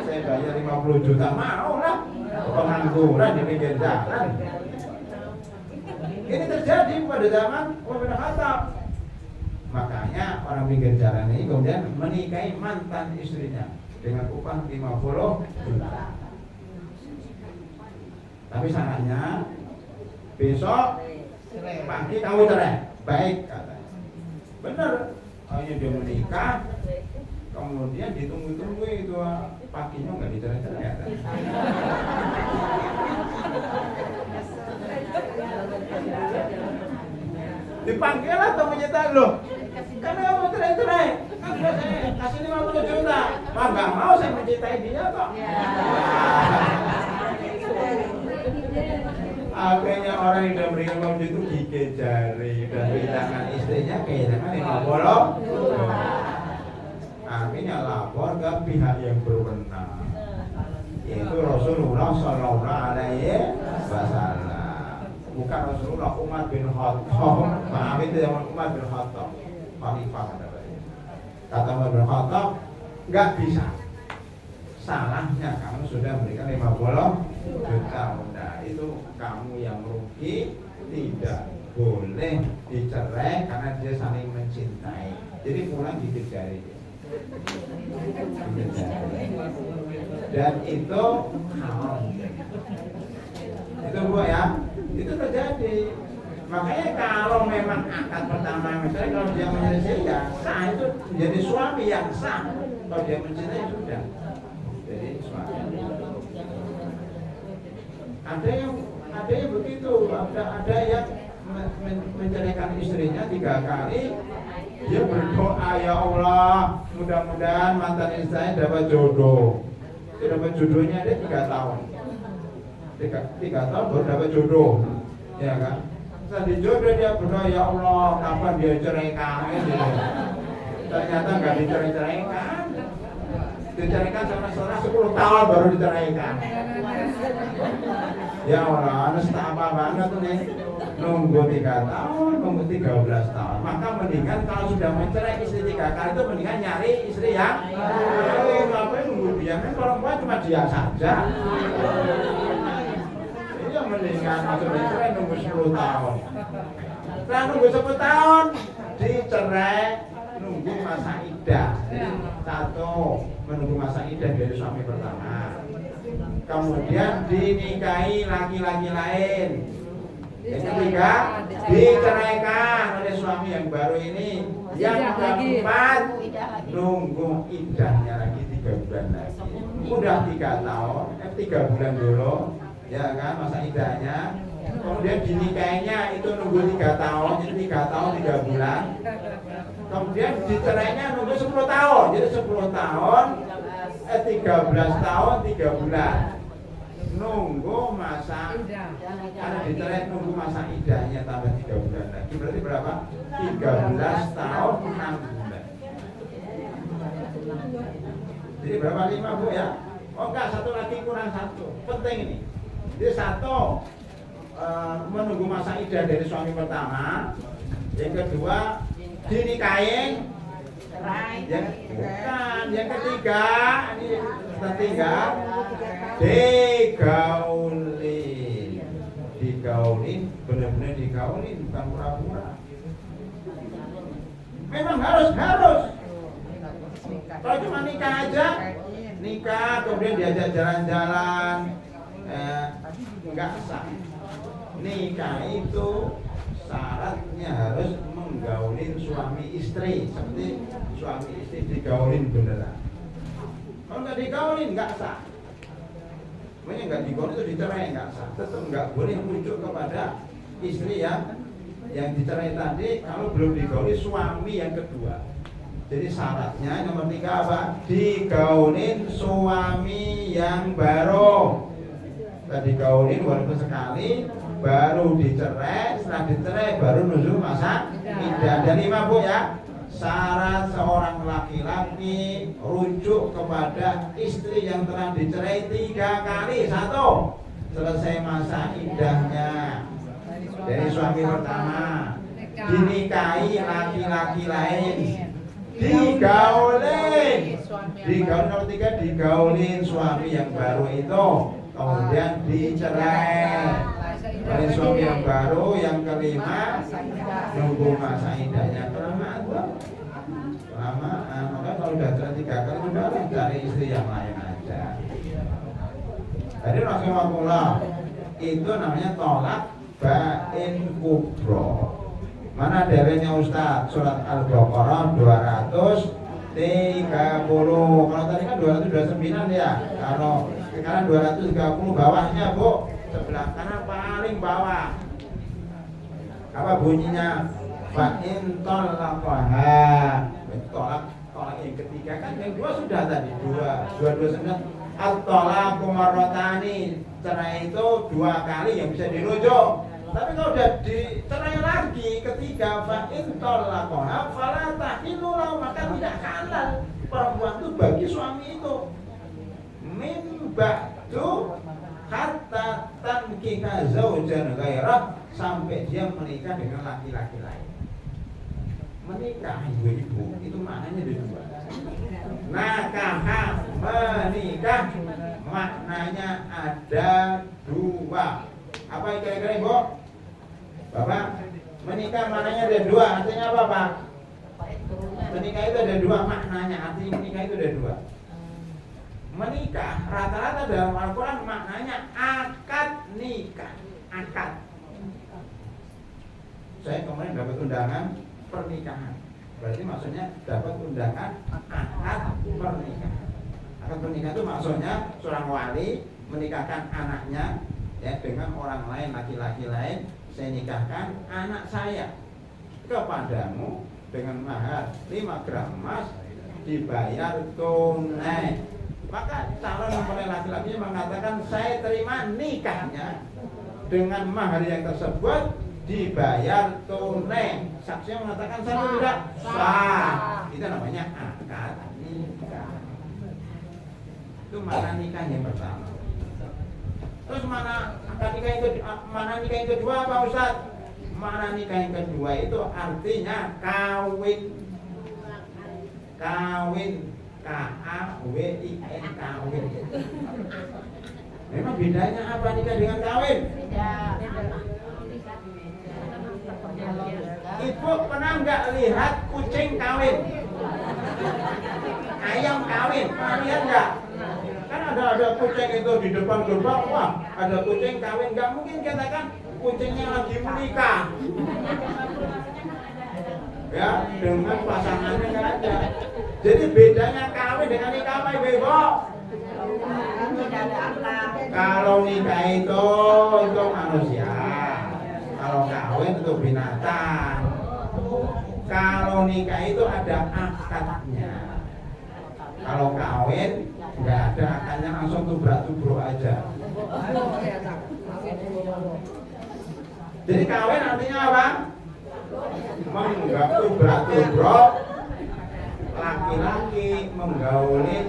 Saya bayar 50 juta, mau lah. Pengangguran di pinggir jalan. Ini terjadi pada zaman Umar bin Khattab. Makanya orang pinggir jalan ini kemudian menikahi mantan istrinya dengan upah 50 juta. Tapi syaratnya besok pagi kamu cerai. Baik katanya. Benar. Hanya dia menikah, kemudian ditunggu-tunggu itu paginya nggak dicerai-cerai ya. Dipanggil atau menyetai loh, karena kamu cerai-cerai, kan udah saya kasih 50 juta, mah nggak mau saya mencintai dia kok. Akhirnya orang yang udah menerima itu gigit jari dan kehilangan istrinya, kehilangan 50. Akhirnya lapor ke pihak yang berwenang, yaitu Rasulullah Sallallahu Alaihi Wasallam. Bukan Rasulullah, Umar bin Khattab. Maaf, itu yang Umar bin Khattab, Khalifah katanya. Kata Umar bin Khattab, nggak bisa. Salahnya kamu sudah memberikan 50 juta. Nah, itu kamu yang rugi, tidak boleh dicerai karena dia saling mencintai. Jadi pulang gigit jari dia. Dan itu haram. Itu Bu ya, itu terjadi. Makanya kalau memang akad pertama misalnya kalau dia menyelesaikan ya sah, itu menjadi suami yang sah. Kalau dia mencintai sudah jadi suami. Ada yang begitu, ada yang menceraikan istrinya 3 kali. Dia berdoa, ya Allah, mudah-mudahan mantan istri saya dapat jodoh. Dia dapat jodohnya dia 3 tahun. 3 tahun baru dapat jodoh, ya kan? Setelah dijodoh dia berdoa, ya Allah, kapan dia ceraikan? Ternyata nggak diceraikan. Diceraikan sama setelah 10 tahun baru diceraikan. Ya Allah, anu apa banget nih. Nunggu 3 tahun, nunggu 13 tahun. Maka mendingan kalau sudah mencerai istri 3 kali itu mendingan nyari istri yang ngapain nunggu dia? Kan perempuan cuma dia saja. Iya mendingan masuk dicerai nunggu 10 tahun. Setelah nunggu 10 tahun dicerai, nunggu masa iddah. Jadi 1 menunggu masa iddah dari suami pertama. Kemudian dinikahi laki-laki lain. Yang ketiga diceraikan oleh suami yang baru ini. Yang keempat nunggu iddahnya lagi 3 bulan lagi. Udah 3 tahun, 3 bulan dulu, ya kan masa iddahnya. Kemudian dinikahinya itu nunggu 3 tahun, jadi 3 tahun 3 bulan. Kemudian dicerainya nunggu 10 tahun, jadi 10 tahun, 13 tahun 3 bulan. Nunggu masa karena dicerai nunggu masa iddahnya tambah 3 bulan lagi, berarti berapa? 13 tahun 6 bulan. Jadi berapa 5 Bu ya? Oh enggak, 1 lagi kurang 1. Penting ini. Jadi 1 menunggu masa iddah dari suami pertama. Yang kedua dinikahin. Yang ketiga ini tertinggal digaulin, benar-benar digaulin, bukan pura-pura. Memang harus. Kalau cuma nikah aja, nikah kemudian diajak jalan-jalan, enggak sah. Nikah itu syaratnya harus menggaulin suami istri, seperti suami istri digaulin beneran. Kalau nggak digaulin nggak sah. Makanya nggak digaulin itu dicerai nggak sah. Tetap nggak boleh merujuk kepada istri yang dicerai tadi kalau belum digauli suami yang kedua. Jadi syaratnya nomor 3 apa? Digaulin suami yang baru. Setelah digaulin walaupun sekali, baru dicerai. Setelah dicerai baru nuzul masa iddah. Dan 5 Bu ya. Syarat seorang laki-laki rujuk kepada istri yang telah dicerai 3 kali. 1. Selesai masa iddahnya dari suami pertama, dinikahi laki-laki lain, digaulin nomor 3, digaulin suami yang baru itu, kemudian dicerai oleh suami yang baru. Yang kelima, nunggu masa iddahnya kelamaan. Maka kalau udah cerai 3 kali udah cari istri yang lain aja. Jadi Rasulullah itu namanya tolak bain kubro. Mana derenya Ustaz? Surat Al-Baqarah 230. Kalau tadi kan 229 ya. Kalau sekarang 230 bawahnya Bu, sebelah kanan paling bawah. Apa bunyinya? Bain tolakha. Tolak yang ketiga kan yang 2 sudah tadi 229. At-tolaqu marratani, cerai itu 2 kali yang bisa dirujuk. Tapi kalau udah dicerai lagi ketiga, fa in talaqaha fala tahillu lahu, maka tidak halal perempuan itu bagi suami itu min ba'du hatta tankiha zaujan ghairah, sampai dia menikah dengan laki-laki lain. Menikah ibu-ibu itu maknanya ada 2. Nakah, menikah, maknanya ada 2. Apa kira-kira Ibu? Bapak, menikah maknanya ada 2. Artinya apa Pak? Menikah itu ada 2 maknanya. Artinya menikah itu ada 2. Menikah rata-rata dalam Al-Quran maknanya akad nikah. Akad. Saya kemarin dapat undangan pernikahan. Berarti maksudnya dapat undangan akad pernikahan. Akad pernikahan itu maksudnya seorang wali menikahkan anaknya ya dengan orang lain, laki-laki lain. Saya nikahkan anak saya kepadamu dengan mahar 5 gram emas dibayar tunai. Maka calon mempelai laki-laki mengatakan saya terima nikahnya dengan mahar yang tersebut dibayar tunai. Saksinya mengatakan sah atau tidak? Sah. Itu namanya akad nikah. Itu mana nikah yang pertama. Terus mana akad nikah yang kedua? Mana nikah yang kedua Pak Ustaz? Mana nikah yang kedua itu artinya kawin. Kawin. K-A-W-I-N, kawin. Memang bedanya apa nikah dengan kawin? Ibu pernah nggak lihat kucing kawin? Ayam kawin, pernah lihat nggak? Kan ada kucing itu di depan gerbang, wah ada kucing kawin. Nggak mungkin katakan kucingnya lagi menikah. Ya, dengan pasangannya nggak ada. Jadi bedanya kawin dengan nikah apa Ibu? Tidak ada akad. Kalau nikah itu manusia. Kalau kawin itu binatang. Kalau nikah itu ada akadnya. Kalau kawin nggak ada akadnya, langsung tubrak-tubruk aja. Jadi kawin artinya apa? Tubrak-tubruk, laki-laki menggaulin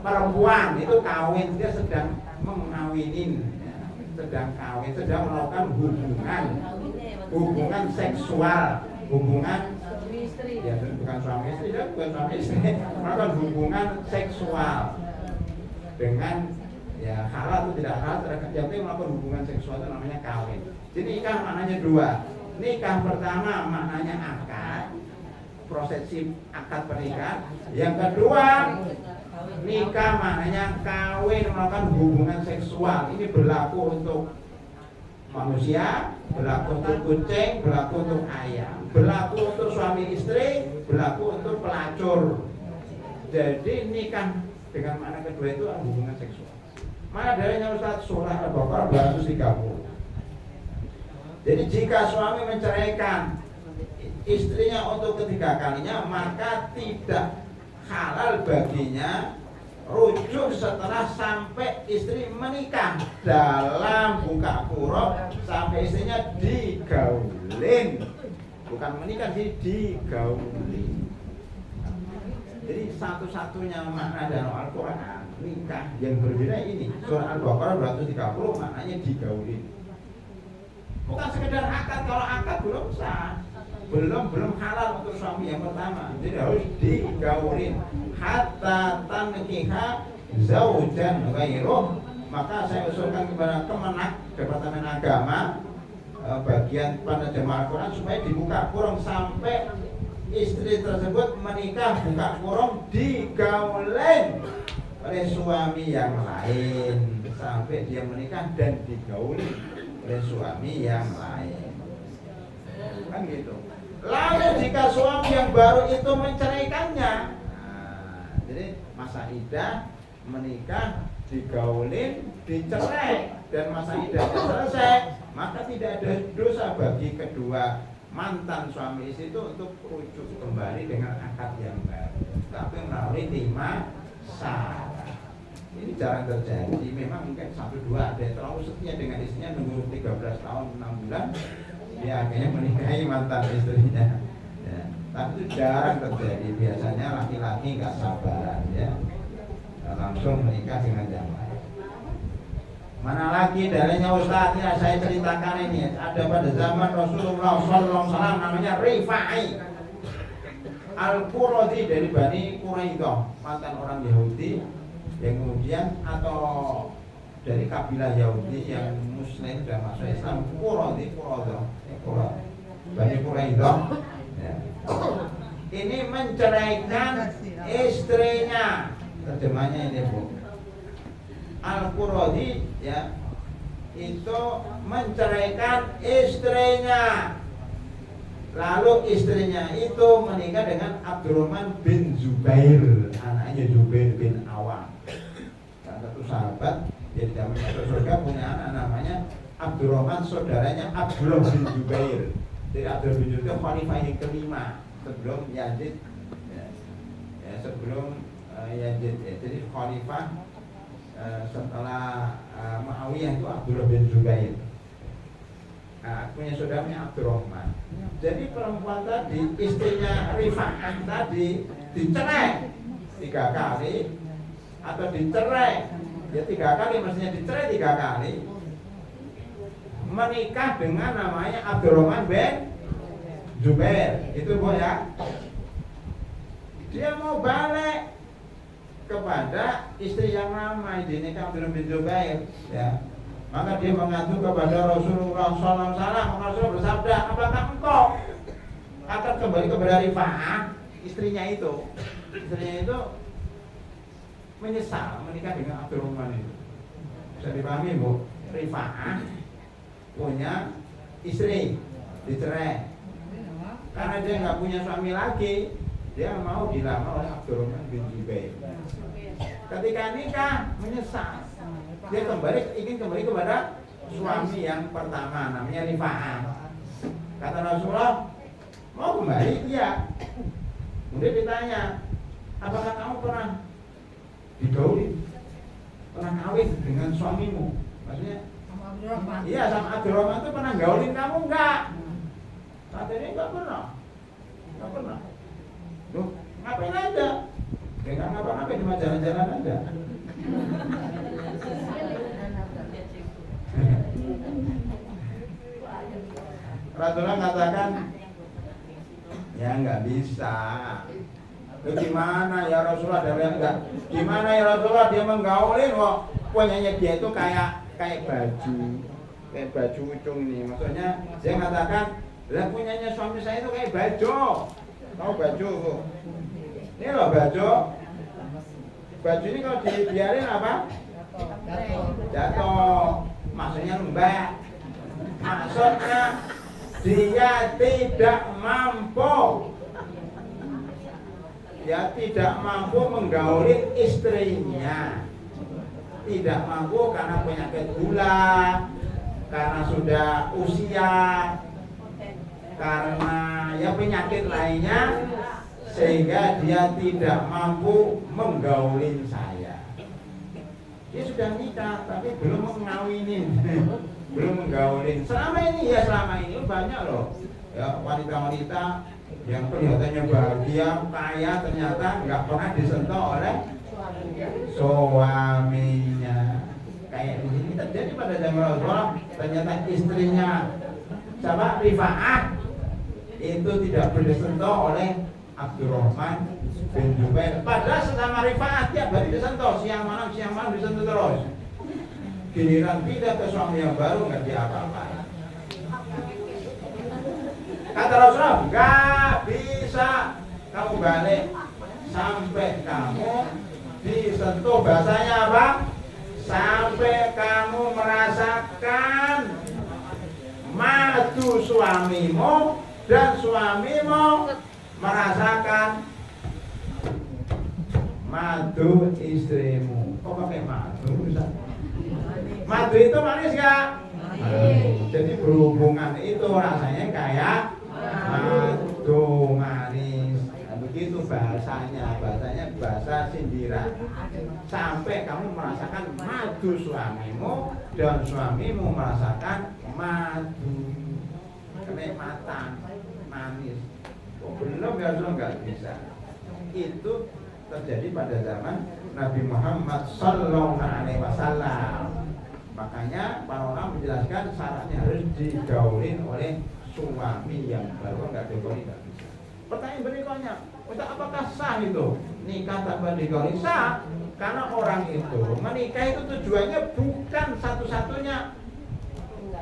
perempuan, itu kawin. Dia sedang mengawinin, sedang kawin, sedang melakukan hubungan seksual, hubungan ya bukan suami istri, ya bukan suami istri, melakukan hubungan seksual dengan ya halal atau tidak halal, yang penting melakukan hubungan seksual itu namanya kawin. Jadi nikah maknanya 2. Nikah pertama maknanya akad, prosesi akad pernikahan. Yang kedua, nikah maknanya kawin, melakukan hubungan seksual. Ini berlaku untuk manusia, berlaku untuk kucing, berlaku untuk ayam, berlaku untuk suami istri, berlaku untuk pelacur. Jadi nikah dengan makna kedua itu hubungan seksual. Mana dalilnya Ustaz? Surah Al-Baqarah 230. Jadi jika suami menceraikan istrinya untuk ketiga kalinya, maka tidak halal baginya rujuk setelah sampai istri menikah dalam buka kurung sampai istrinya digaulin. Bukan menikah sih, digaulin. Jadi satu-satunya makna dalam Al-Quran nikah yang berbeda ini. Surah Al-Baqarah 230 maknanya digaulin. Bukan sekedar akad, kalau akad belum sah, belum halal untuk suami yang pertama. Jadi harus digaulin hatta tankiha zaujan ghairuh. Maka saya usulkan kepada Kemenak, Departemen Agama, bagian pada jemaah Al-Quran supaya dibuka kurung sampai istri tersebut menikah, buka kurung digaulin oleh suami yang lain sampai dia menikah dan digauli oleh suami yang lain. Kan gitu. Lalu jika suami yang baru itu menceraikannya, jadi masa iddah, menikah, digaulin, dicerai, dan masa iddahnya selesai, maka tidak ada dosa bagi kedua mantan suami istri itu untuk rujuk kembali dengan akad yang baru, tapi melalui 5 syarat. Ini jarang terjadi. Memang mungkin 1-2 ada yang terlalu setia dengan istrinya, nunggu 13 tahun 6 bulan dia akhirnya menikahi mantan istrinya ya. Tapi itu jarang terjadi. Biasanya laki-laki nggak sabar ya, langsung menikah dengan yang lain. Mana lagi dalilnya Ustaz? Ya saya ceritakan ini. Ada pada zaman Rasulullah SAW, namanya Rifai Al-Quradi dari Bani Quraidah, mantan orang Yahudi yang kemudian atau dari kabilah Yahudi yang Muslim dan masuk Islam. Quradi Bani Quraidah ya. Ini menceraikan istrinya. Terjemahnya ini Bu. Al-Quradi ya, itu menceraikan istrinya. Lalu istrinya itu menikah dengan Abdurrahman bin Zubair, anaknya Zubair bin Awam. Dan satu sahabat di zaman masuk surga punya anak namanya Abdurrahman, saudaranya Abdullah bin Zubair. Jadi Abdullah bin Zubair khalifah yang kelima sebelum Yazid ya, sebelum Yazid ya. Jadi khalifah setelah Muawiyah itu Abdullah bin Zubair. Nah, punya saudaranya Abdurrahman. Jadi perempuan tadi, istrinya Rifa'ah tadi dicerai 3 kali atau dicerai ya 3 kali, maksudnya dicerai 3 kali, menikah dengan namanya Abdurrahman bin Zubair. Itu Bu ya. Dia mau balik kepada istri yang lama, dinikah Abdurrahman bin Zubair ya. Maka dia mengadu kepada Rasulullah SAW. Rasulullah bersabda, apakah engkau akan kembali kepada Rifa'ah, istrinya itu? Istrinya itu menyesal menikah dengan Abdurrahman itu. Bisa dipahami Bu? Rifa'ah punya istri, dicerai. Karena dia nggak punya suami lagi, dia mau dilamar oleh Abdurrahman bin Zubair. Ketika nikah menyesal, dia ingin kembali kepada suami yang pertama, namanya Rifa'ah. Kata Rasulullah, mau kembali? Iya. Kemudian ditanya, apakah kamu pernah digauli, pernah kawin dengan suamimu? Maksudnya, sama Abdurrahman. Iya, sama Abdurrahman itu pernah gaulin kamu enggak? Katanya enggak pernah. Enggak pernah. Loh, ngapain aja? Ya enggak ngapa-ngapain, cuma jalan-jalan aja. Rasulullah katakan, ya nggak bisa. Gimana ya Rasulullah? Gimana ya Rasulullah? Dia menggaulin kok. Punyanya dia itu kayak baju ucung nih. Maksudnya dia katakan, lah punyanya suami saya itu kayak baju. Tahu baju Bu? Ini loh baju. Baju ini kalau dibiarin apa? Jatuh. Maksudnya lembek. Maksudnya dia tidak mampu. Dia tidak mampu menggauli istrinya. Tidak mampu karena penyakit gula, karena sudah usia, karena ya penyakit lainnya, sehingga dia tidak mampu menggaulin saya. Dia sudah nikah tapi belum mengawinin, belum menggaulin. Selama ini banyak loh ya wanita-wanita yang kelihatannya bahagia, kaya, ternyata nggak pernah disentuh oleh suaminya. Kayak di sini terjadi pada zaman Rasulullah, ternyata istrinya siapa? Rifa'ah itu tidak boleh disentuh oleh Abdurrahman bin Jubair. Padahal sesama Rifa'ah tiap hari disentuh, siang malam disentuh terus. Giliran pindah ke suami yang baru nggak diapa-apain. Kata Rasulullah, nggak bisa kamu balik sampai kamu disentuh, bahasanya apa? Sampai kamu merasakan madu suamimu dan suamimu merasakan madu istrimu. Kok pakai madu? Madu itu manis gak? Jadi berhubungan itu rasanya kayak madu manis. Nah, begitu bahasanya bahasa sindiran. Sampai kamu merasakan madu suamimu dan suamimu merasakan madu kenikmatan manis. Oh, belum ya, nggak bisa. Itu terjadi pada zaman Nabi Muhammad Sallallahu Alaihi Wasallam. Makanya para ulama menjelaskan syaratnya harus digaulin oleh suami yang baru, nggak digaulin nggak bisa. Pertanyaan berikutnya, apakah sah itu nikah tanpa digaulin? Sah, karena orang itu menikah itu tujuannya bukan satu-satunya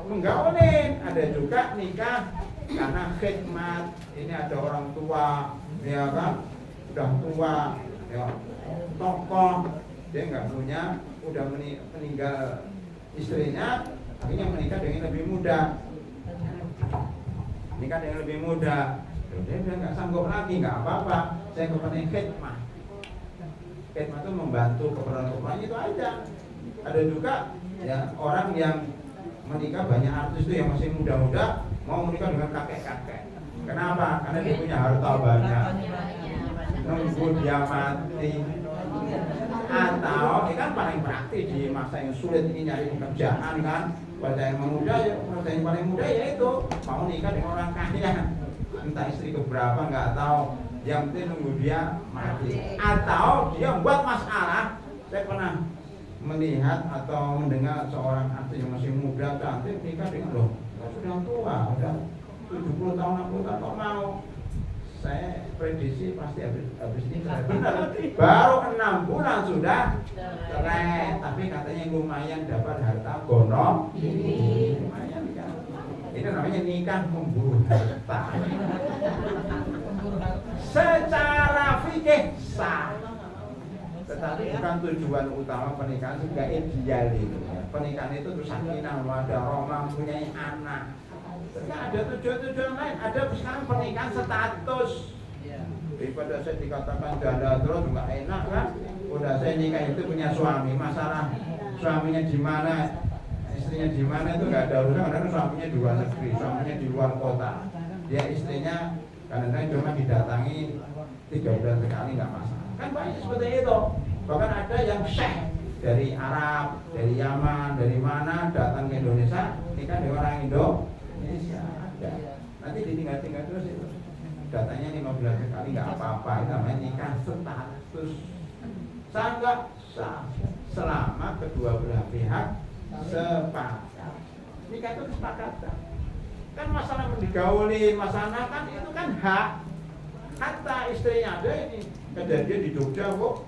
menggaulin. Ada juga nikah karena khidmat. Ini ada orang tua, ya kan, udah tua, ya, tokoh, dia nggak punya, udah meninggal istrinya, akhirnya menikah dengan lebih muda. Nikah dengan lebih muda, dia udah nggak sanggup lagi, nggak apa-apa, saya kepengen khidmah. Khidmah itu membantu keperluan itu aja. Ada juga ya orang yang menikah, banyak artis itu yang masih muda-muda mau menikah dengan kakek-kakek. Kenapa? Karena dia punya harta banyak, nunggu dia mati. Atau ini kan paling praktis di masa yang sulit ini nyari pekerjaan kan. Pada yang muda, ya pada yang paling muda ya itu mau nikah dengan orang kaya. Entah istri keberapa nggak tahu. Yang penting nunggu dia mati. Atau dia buat masalah. Saya pernah melihat atau mendengar seorang artis yang masih muda cantik nikah dengan loh sudah tua, udah 70 tahun 60 tahun kok mau. Saya prediksi pasti habis ini benar. Baru 6 bulan sudah cerai, tapi katanya lumayan dapat harta gondok. Lumayan kan. Ini namanya nikah memburu harta. Secara fikih sah, tetapi bukan tujuan utama pernikahan, juga ideal itu. Pernikahan itu tuh sakinah, mawaddah, rahmah, mempunyai anak. Ternyata ada tujuan-tujuan lain. Ada sekarang pernikahan status. Daripada saya dikatakan janda terus nggak enak kan. Udah saya nikah itu punya suami, masalah suaminya di mana, istrinya di mana itu nggak ada urusan. Karena suaminya di luar negeri, suaminya di luar kota. Dia istrinya kadang-kadang cuma didatangi 3 bulan sekali, nggak masalah. Kan banyak seperti itu. Bahkan ada yang syekh dari Arab, dari Yaman, dari mana datang ke Indonesia nikah dengan orang Indonesia. Ada. Nanti ditinggal-tinggal terus itu. Datanya 15 sekali nggak apa-apa. Itu namanya nikah status. Sah nggak? Sah. Selama kedua belah pihak sepakat. Nikah itu kesepakatan. Kan masalah digauli, masalah kan itu kan hak. Kata istrinya ada ini kejadian di Jogja kok,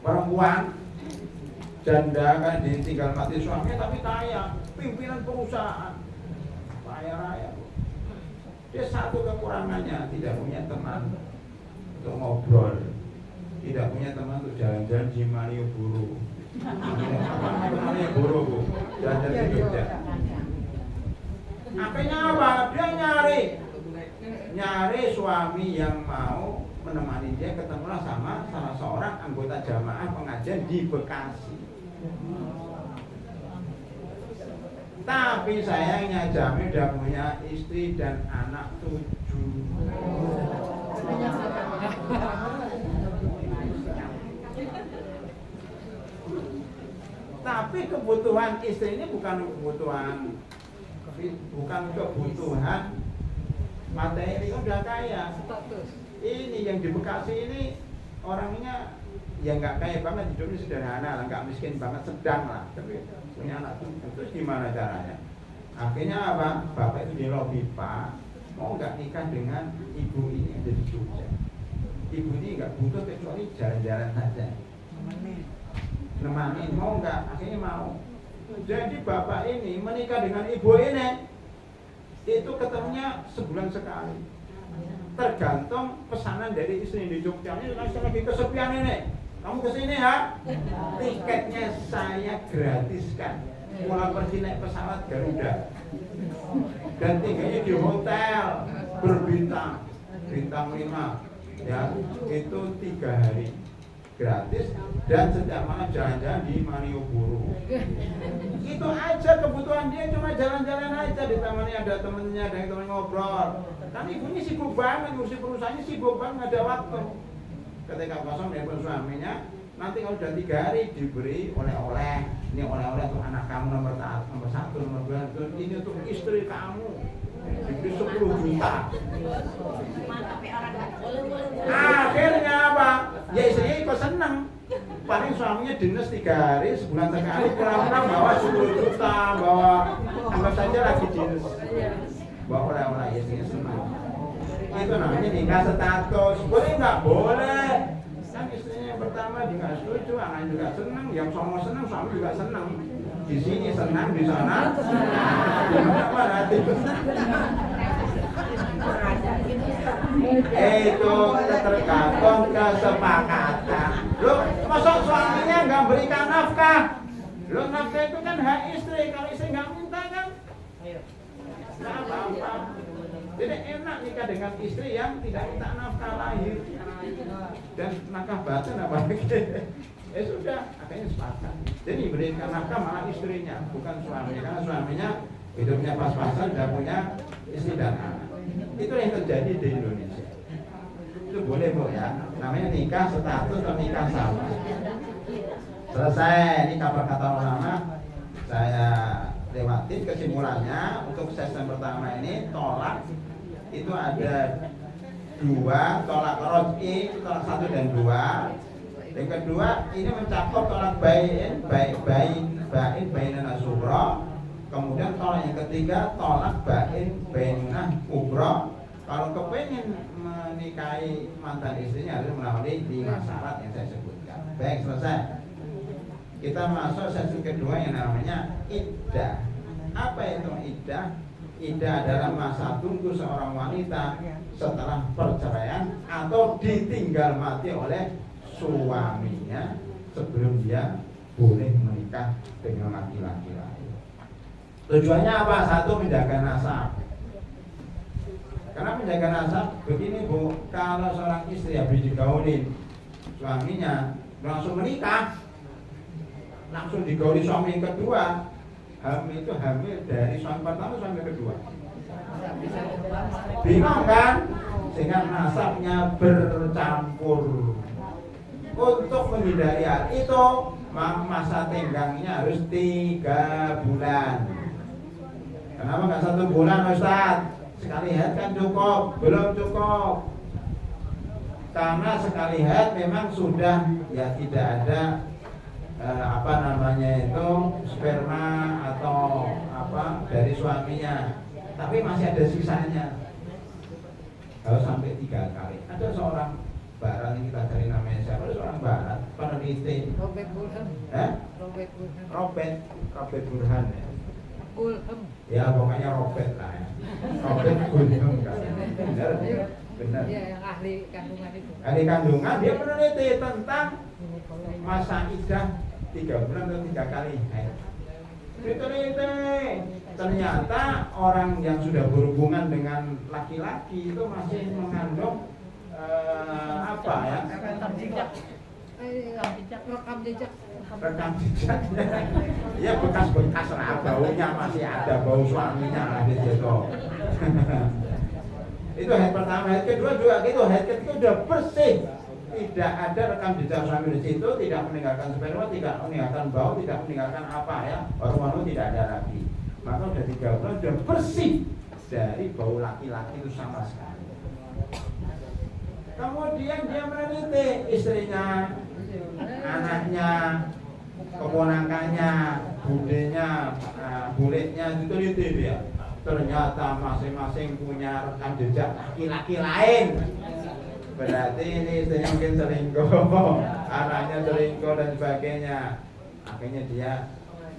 perempuan janda kan ditinggal mati suaminya tapi kaya, pimpinan perusahaan kaya raya. Dia satu kekurangannya, tidak punya teman untuk ngobrol, tidak punya teman untuk jalan-jalan di Malioboro. Apa Malioboro, Bu? Jalan-jalan di Jogja. Akhirnya apa? Dia nyari suami yang mau menemani dia. Ketemulah sama salah seorang anggota jamaah pengajian di Bekasi. Tapi sayangnya Jamil udah punya istri dan anak 7. Tapi kebutuhan istri ini bukan kebutuhan materi, udah kaya. Ini yang di Bekasi ini orangnya ya nggak kaya banget, hidupnya sederhana lah, nggak miskin banget, sedang lah, tapi punya anak 7. Terus gimana caranya? Akhirnya apa? Bapak itu di lobi, Pak, mau nggak nikah dengan ibu ini yang ada di Jogja. Ibu ini nggak butuh kecuali jalan-jalan saja, nemanin, mau nggak? Akhirnya mau. Jadi bapak ini menikah dengan ibu ini, itu ketemunya sebulan sekali. Tergantung pesanan dari istri di Jogja. Ini lagi kesepian ini, kamu kesini ya? Tiketnya saya gratiskan. Mulai pergi naik pesawat Garuda dan tinggalnya di hotel berbintang, bintang 5 ya, itu 3 hari gratis, dan setiap malam jalan-jalan di Malioboro. Itu aja kebutuhan dia, cuma jalan-jalan aja, ditemani ada temennya, ada yang temen ngobrol. Kan ibunya sibuk banget, ngurusi perusahaannya sibuk banget, nggak ada waktu. Ketika kosong telepon suaminya, nanti kalau udah 3 hari diberi oleh-oleh. Ini oleh-oleh untuk anak kamu nomor 1, nomor 2, ini untuk istri kamu, diberi 10 juta. Akhirnya apa? Ya istrinya ikut seneng. Paling suaminya dinas 3 hari, sebulan sekali pulang-pulang bawa 10 juta, bawa anggap saja lagi dinas, bawa oleh-oleh, istrinya senang. Itu namanya nikah status. Boleh nggak? Boleh. Kan istrinya yang pertama dia nggak setuju, anaknya juga senang, yang sama senang, suami juga senang. Di sini senang, di sana mana hati. Itu tergantung kesepakatan. Loh, masa suaminya nggak berikan nafkah? Loh, nafkah itu kan hak istri. Kalau istri nggak minta kan nggak apa-apa. Jadi enak nikah dengan istri yang tidak minta nafkah lahir dan nafkah batin apalagi. Sudah, akhirnya sepakat. Jadi berikan nafkah malah istrinya, bukan suaminya. Karena suaminya hidupnya pas-pasan, tidak punya istri dan anak. Itu yang terjadi di Indonesia. Itu boleh, Bu, ya. Namanya nikah status atau nikah sama. Selesai, ini kabar kata ulama. Saya lewatin kesimpulannya. Untuk sesi pertama ini tolak itu ada 2, tolak roj'i itu tolak 1 dan 2. Yang kedua ini mencakup tolak bain bainana sughra. Kemudian tolak yang ketiga tolak bain bainana kubra. Kalau kepingin menikahi mantan istrinya harus melalui 5 syarat yang saya sebutkan. Baik, selesai. Kita masuk sesi kedua yang namanya iddah. Apa itu iddah? Iddah adalah masa tunggu seorang wanita setelah perceraian atau ditinggal mati oleh suaminya sebelum dia boleh menikah dengan laki-laki lain. Tujuannya apa? 1, menjaga nasab. Karena menjaga nasab begini, Bu, kalau seorang istri habis digaulin suaminya langsung menikah, langsung digauli suami yang kedua, hamil itu hamil dari suami pertama suami kedua. Bingung kan? Sehingga nasabnya bercampur. Untuk menghindari hal itu, masa tenggangnya harus 3 bulan. Kenapa nggak 1 bulan, Ustaz? Sekali haid kan cukup? Belum cukup. Karena sekali haid memang sudah ya tidak ada sperma atau dari suaminya, tapi masih ada sisanya. Kalau sampai 3 kali. Ada seorang barat yang kita cari namanya siapa? Seorang barat peneliti. Robert Burhan. Robert Burhan ya. Gulhem. Ya pokoknya Robert lah ya. Robert Gulhem kan. Benar, benar. Iya, yang ahli kandungan itu. Ahli kandungan dia meneliti tentang masa iddah 3 bulan atau 3 kali haid. Diteliti, ternyata orang yang sudah berhubungan dengan laki-laki itu masih mengandung apa ya? Rekam jejak. Rekam jejaknya. Ya bekas-bekas lah, baunya masih ada, bau suaminya lah di situ. Itu haid pertama, haid kedua juga gitu, haid ketiga udah bersih. Tidak ada rekam jejak suami di situ, tidak meninggalkan sperma, tidak meninggalkan bau, tidak meninggalkan apa ya, hormon tidak ada lagi. Maka udah 3 bulan udah bersih dari bau laki-laki itu sama sekali. Kemudian dia meneliti istrinya, anaknya, keponakannya, budenya, bulenya, diteliti dia. Ternyata masing-masing punya rekam jejak laki-laki lain. Berarti ini istrinya mungkin selingkuh, anaknya selingkuh dan sebagainya. Akhirnya dia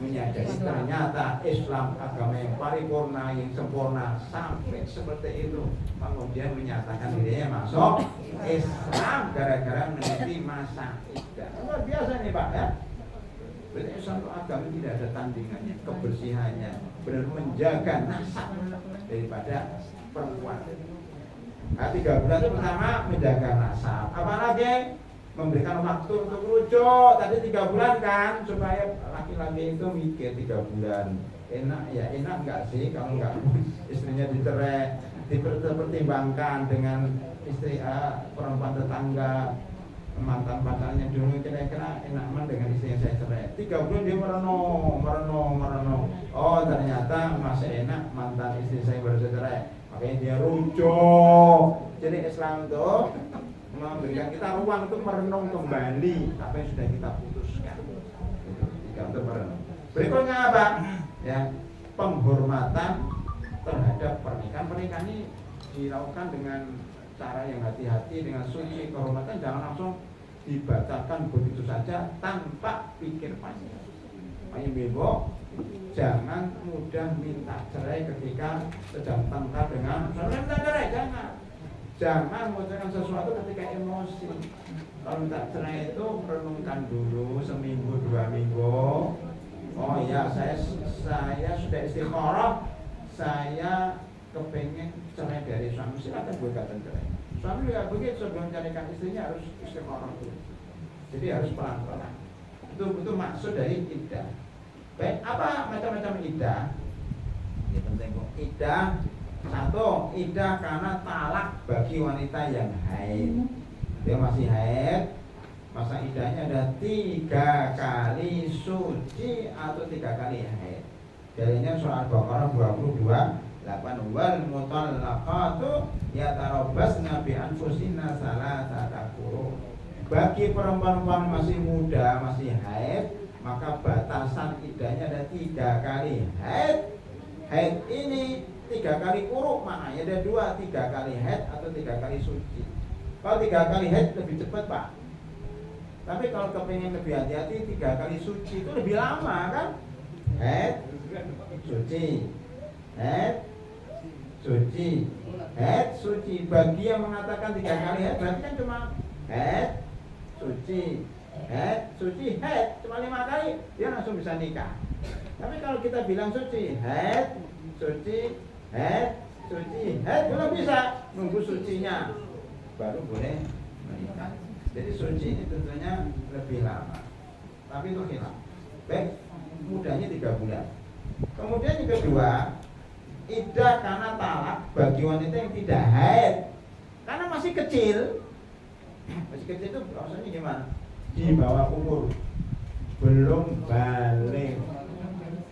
menyadari ternyata Islam agama yang paripurna, yang sempurna sampai seperti itu. Kemudian menyatakan dirinya masuk Islam gara-gara meneliti masa iddah. Luar biasa nih Pak ya. Berarti Islam itu agama tidak ada tandingannya, kebersihannya, benar menjaga nasab daripada perempuan. Nah, 3 bulan itu pertama menjaga nasab. Apalagi memberikan waktu untuk rujuk. Tadi 3 bulan kan, supaya laki-laki itu mikir 3 bulan. Enak ya, enak enggak sih kalau enggak istrinya dicerai, dipertimbangkan dengan istri perempuan tetangga, mantan pacarnya dulu, kira-kira enak dengan istri yang saya cerai. 3 bulan dia merenung. Oh ternyata masih enak mantan istri saya baru saya cerai. Makanya dia rujuk. Jadi Islam itu memberikan kita ruang untuk merenung kembali apa yang sudah kita putuskan. Itu, untuk merenung. Berikutnya apa? Ya, penghormatan terhadap pernikahan. Pernikahan ini dilakukan dengan cara yang hati-hati, dengan suci. Kehormatan jangan langsung dibatalkan begitu saja tanpa pikir panjang. Makanya bebo, jangan mudah minta cerai ketika sedang tengkar dengan suami. Minta cerai, jangan mengucapkan sesuatu ketika emosi. Kalau minta cerai itu renungkan dulu seminggu 2 minggu. Oh iya, saya sudah istiqoroh, saya kepengen cerai dari suami, silakan gugatan cerai. Suami juga begitu, sebelum carikan istrinya harus istiqoroh dulu. Jadi harus pelan-pelan. Itu maksud dari iddah. Baik, apa macam-macam iddah? Ini penting kok. Iddah, 1, iddah karena talak bagi wanita yang haid. Dia masih haid, masa iddahnya ada 3 kali suci atau 3 kali haid. Jadinya soal Baqarah 22:8 wal mutallaqatu yatarabbasna bi anfusinna salasata quru. Bagi perempuan masih muda, masih haid, maka batasan iddahnya ada 3 kali haid. Haid ini 3 kali quru, maknanya ada 3 kali haid atau 3 kali suci. Kalau 3 kali haid lebih cepat Pak. Tapi kalau kepengen lebih hati-hati, 3 kali suci itu lebih lama kan? Haid, suci, haid, suci, haid, suci. Bagi yang mengatakan 3 kali haid, berarti kan cuma haid, suci, haid, suci, haid, cuma 5 kali, dia langsung bisa nikah. Tapi kalau kita bilang suci, haid, suci, haid, suci, haid, belum bisa, nunggu sucinya baru boleh menikah. Jadi suci ini tentunya lebih lama, tapi itu hilang. Baik, mudahnya 3 bulan. Kemudian yang kedua, iddah karena talak bagi wanita yang tidak haid, karena masih kecil. Masih kecil itu maksudnya gimana? Di bawah umur, belum balik.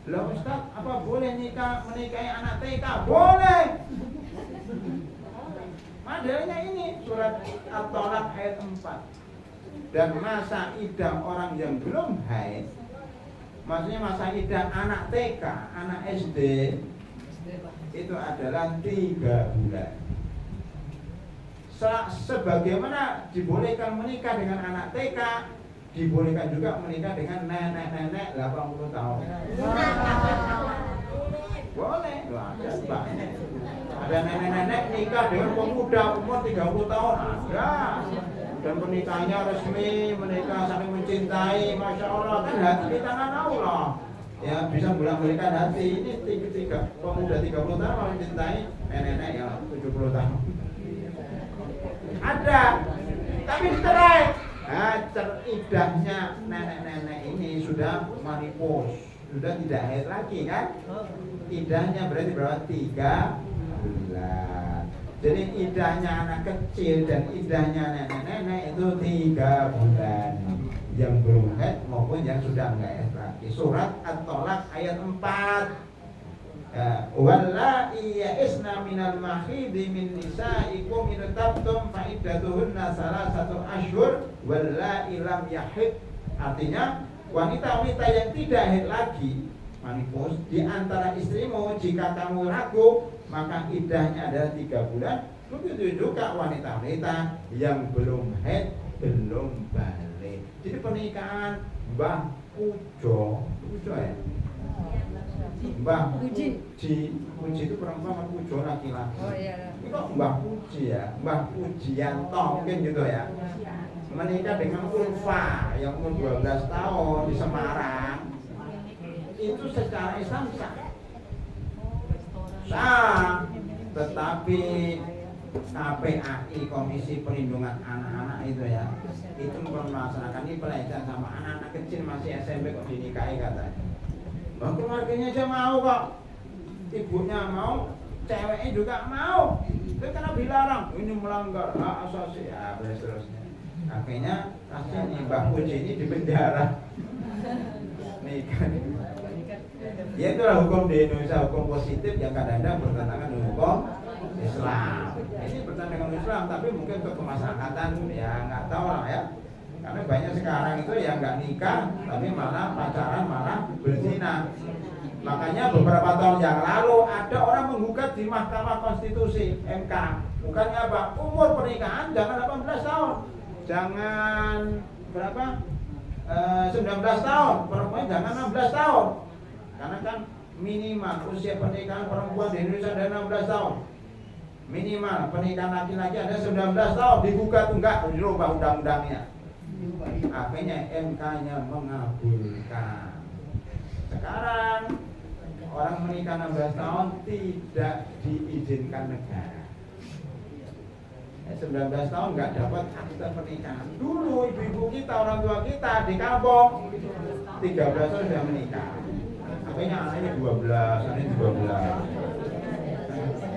Loh Ustaz, apa boleh menikahi anak TK? Boleh. Modelnya ini surat At-Thalaq ayat 4. Dan masa iddah orang yang belum haid, maksudnya masa iddah anak TK, anak SD, itu adalah 3 bulan. Sebagaimana dibolehkan menikah dengan anak TK, dibolehkan juga menikah dengan nenek-nenek 80 tahun. Boleh, ada banyak. Ada nenek-nenek nikah dengan pemuda umur 30 tahun, ada. Dan pernikahannya resmi, menikah saling mencintai, Masya Allah, kan hati di tangan Allah. Ya, bisa bolak-balikan hati. Ini tiga pemuda 30 tahun mencintai nenek-nenek yang 70 tahun. Ada, tapi cerai. Nah, idahnya nenek-nenek ini sudah menopause, sudah tidak haid lagi kan? Idahnya berarti berapa? 3 bulan. Jadi idahnya anak kecil dan idahnya nenek-nenek itu 3 bulan. Yang belum haid maupun yang sudah enggak haid lagi. Surat At-Tolak ayat 4. Wallahi ya'isna minal mahidi min nisaikum in tabtum fa iddatuhunna salasatu ashhur wallahi lam yahid. Artinya wanita-wanita yang tidak haid lagi manipus di antara istrimu, jika kamu ragu maka iddahnya adalah 3 bulan. Begitu juga wanita-wanita yang belum haid, belum balik. Jadi pernikahan Mbah Pujo ya? Mbah Puji itu perempuan, Pujo laki-laki. Oh iya. Ini kok Mbah Puji ya, Mbah Pujianto mungkin gitu ya. Menikah dengan Ulfa yang umur 12 tahun di Semarang. Itu secara Islam sah, tetapi KPAI, Komisi Perlindungan Anak-anak itu ya, itu mempermasalahkan ini pelecehan sama anak-anak kecil masih SMP kok dinikahi katanya. Bang, keluarganya aja mau kok, ibunya mau, ceweknya juga mau. Itu karena dilarang, ini melanggar hak asasi ya, seterusnya. Akhirnya kasih nih Mbak Puji ini di penjara. Nikah. Ya itulah hukum di Indonesia, hukum positif yang kadang-kadang bertentangan dengan hukum Islam. Ini bertentangan dengan Islam, tapi mungkin untuk kemasyarakatan ya nggak tahu lah ya. Karena banyak sekarang itu yang nggak nikah, tapi malah pacaran, malah berzina. Makanya beberapa tahun yang lalu ada orang menggugat di Mahkamah Konstitusi MK. Bukannya apa? Umur pernikahan jangan 18 tahun, jangan berapa? 19 tahun, perempuan jangan 16 tahun. Karena kan minimal usia pernikahan perempuan di Indonesia ada 16 tahun. Minimal pernikahan laki-laki ada 19 tahun. Digugat enggak, dirubah undang-undangnya. Akhirnya MK-nya mengabulkan. Sekarang orang menikah 16 tahun tidak diizinkan negara. 19 tahun nggak dapat akta pernikahan. Dulu ibu-ibu kita, orang tua kita di kampung 13 tahun sudah menikah. Akhirnya anaknya 12, anaknya 12.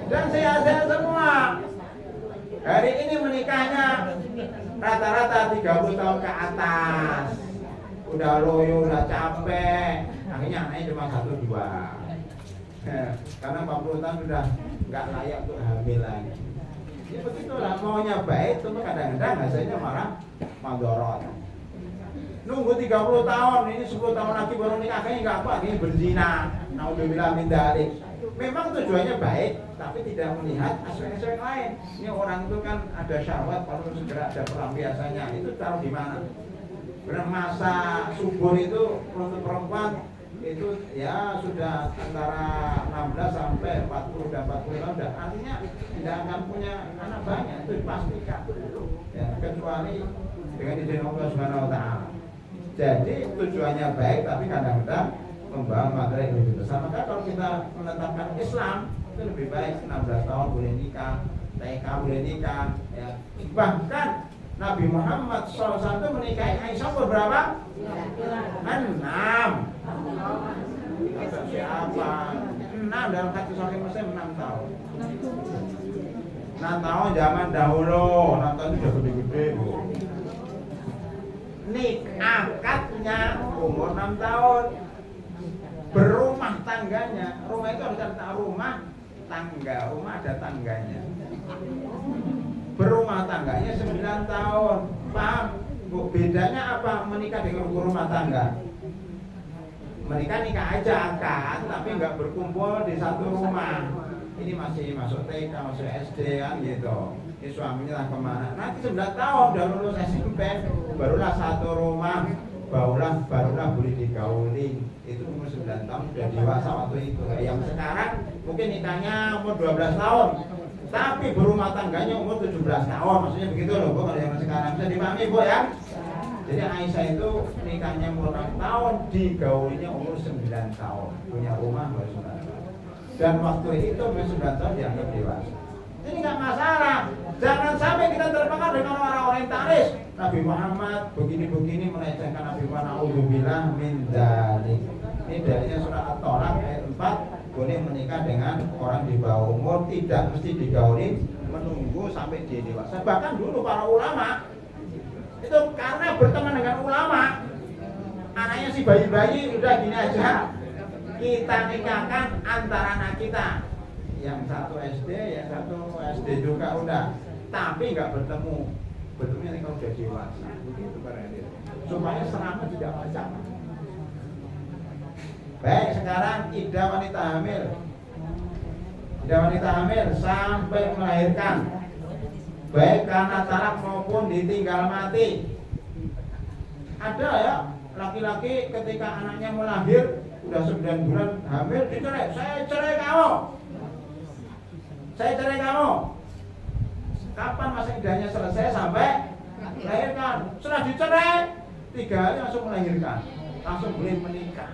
Dan sehat-sehat semua. Hari ini menikahnya rata-rata 30 tahun ke atas. Udah loyo, udah capek. Akhirnya anaknya cuma 1-2. Karena 40 tahun sudah nggak layak untuk hamil lagi. Ya begitulah, maunya baik, tentu kadang-kadang hasilnya malah mandorot. Nunggu 30 tahun, ini 10 tahun lagi baru nikah, kayaknya nggak apa, ini berzina. Naudzubillah min dzalik. Memang tujuannya baik, tapi tidak melihat aspek-aspek lain. Ini orang itu kan ada syahwat, kalau segera ada pelampiasannya, itu taruh di mana? Benar masa subur itu untuk perempuan itu ya sudah antara 16 sampai 40 dan 40 tahun, dan artinya tidak akan punya anak banyak, itu dipastikan ya, kecuali dengan izin Allah Subhanahu wa taala. Jadi tujuannya baik, tapi kadang-kadang membawa materi yang lebih besar. Maka kalau kita menetapkan Islam itu lebih baik 16 tahun boleh nikah, TK boleh nikah ya. Bahkan Nabi Muhammad SAW menikahi Aisyah berapa? 6. Kata siapa? 6 dalam hadis Sahih Muslim 6 tahun. 6 tahun zaman dahulu, 6 tahun itu sudah gede-gede, Bu. Akadnya umur 6 tahun. Berumah tangganya, rumah itu harus ada rumah tangga, rumah ada tangganya. Berumah tangganya 9 tahun. Paham? Bu, bedanya apa menikah dengan rumah tangga? Menikah nikah aja akad, tapi nggak berkumpul di satu rumah. Ini masih masuk TK, masuk SD kan gitu. Ini suaminya lah kemana? Nanti 9 tahun udah lulus SMP, barulah satu rumah barulah boleh digauli. Itu umur 9 tahun sudah dewasa waktu itu. Yang sekarang mungkin nikahnya umur 12 tahun, tapi berumah tangganya umur 17 tahun. Maksudnya begitu loh Bu, kalau yang sekarang bisa dipahami Bu ya. Jadi Aisyah itu nikahnya umur 6 tahun, digaulinya umur 9 tahun, punya rumah baru 9 tahun. Dan waktu itu umur 9 tahun dianggap dewasa. Ini nggak masalah. Jangan sampai kita terpengaruh dengan orang-orang yang taris. Nabi Muhammad begini-begini melecehkan Nabi Muhammad. Nauzubillah min dzalik. Ini dalilnya surah At-Tolak ayat 4. Boleh menikah dengan orang di bawah umur, tidak mesti digauli, menunggu sampai dia dewasa. Bahkan dulu para ulama itu karena berteman dengan ulama, anaknya si bayi-bayi udah gini aja, kita nikahkan antara anak kita, yang satu SD, yang satu SD juga udah, tapi nggak bertemu, bertemunya kalau udah dewasa, begitu para hadirin, supaya selama tidak macam. Baik, sekarang iddah wanita hamil, sampai melahirkan, baik karena talak maupun ditinggal mati. Ada ya laki-laki ketika anaknya mau lahir udah 9 bulan hamil dicerai, saya cerai kamu. Kapan masa iddahnya selesai sampai melahirkan? Setelah dicerai 3 hari langsung melahirkan, langsung boleh menikah.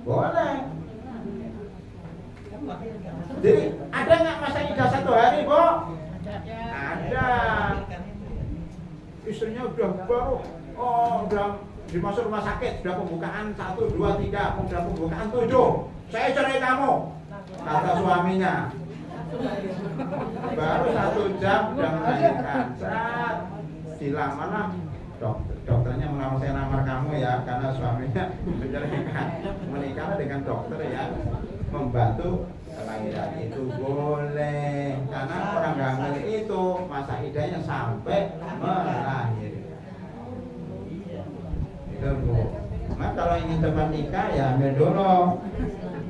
Boleh. Jadi ada nggak masa iddah 1 hari, Bu? Ada. Istrinya udah baru, udah dimasuk rumah sakit, sudah pembukaan 1, 2, 3, sudah pembukaan 7. Saya cerai kamu, kata suaminya. Baru 1 jam sudah melahirkan. Saat dilamarlah dokternya melamar, saya lamar kamu ya, karena suaminya menceraikan. Menikah dengan dokter yang membantu kelahiran. Itu boleh, karena orang hamil itu masa iddahnya sampai melahirkan. Itu Bu. Nah, kalau ingin cepat nikah ya hamil dulu,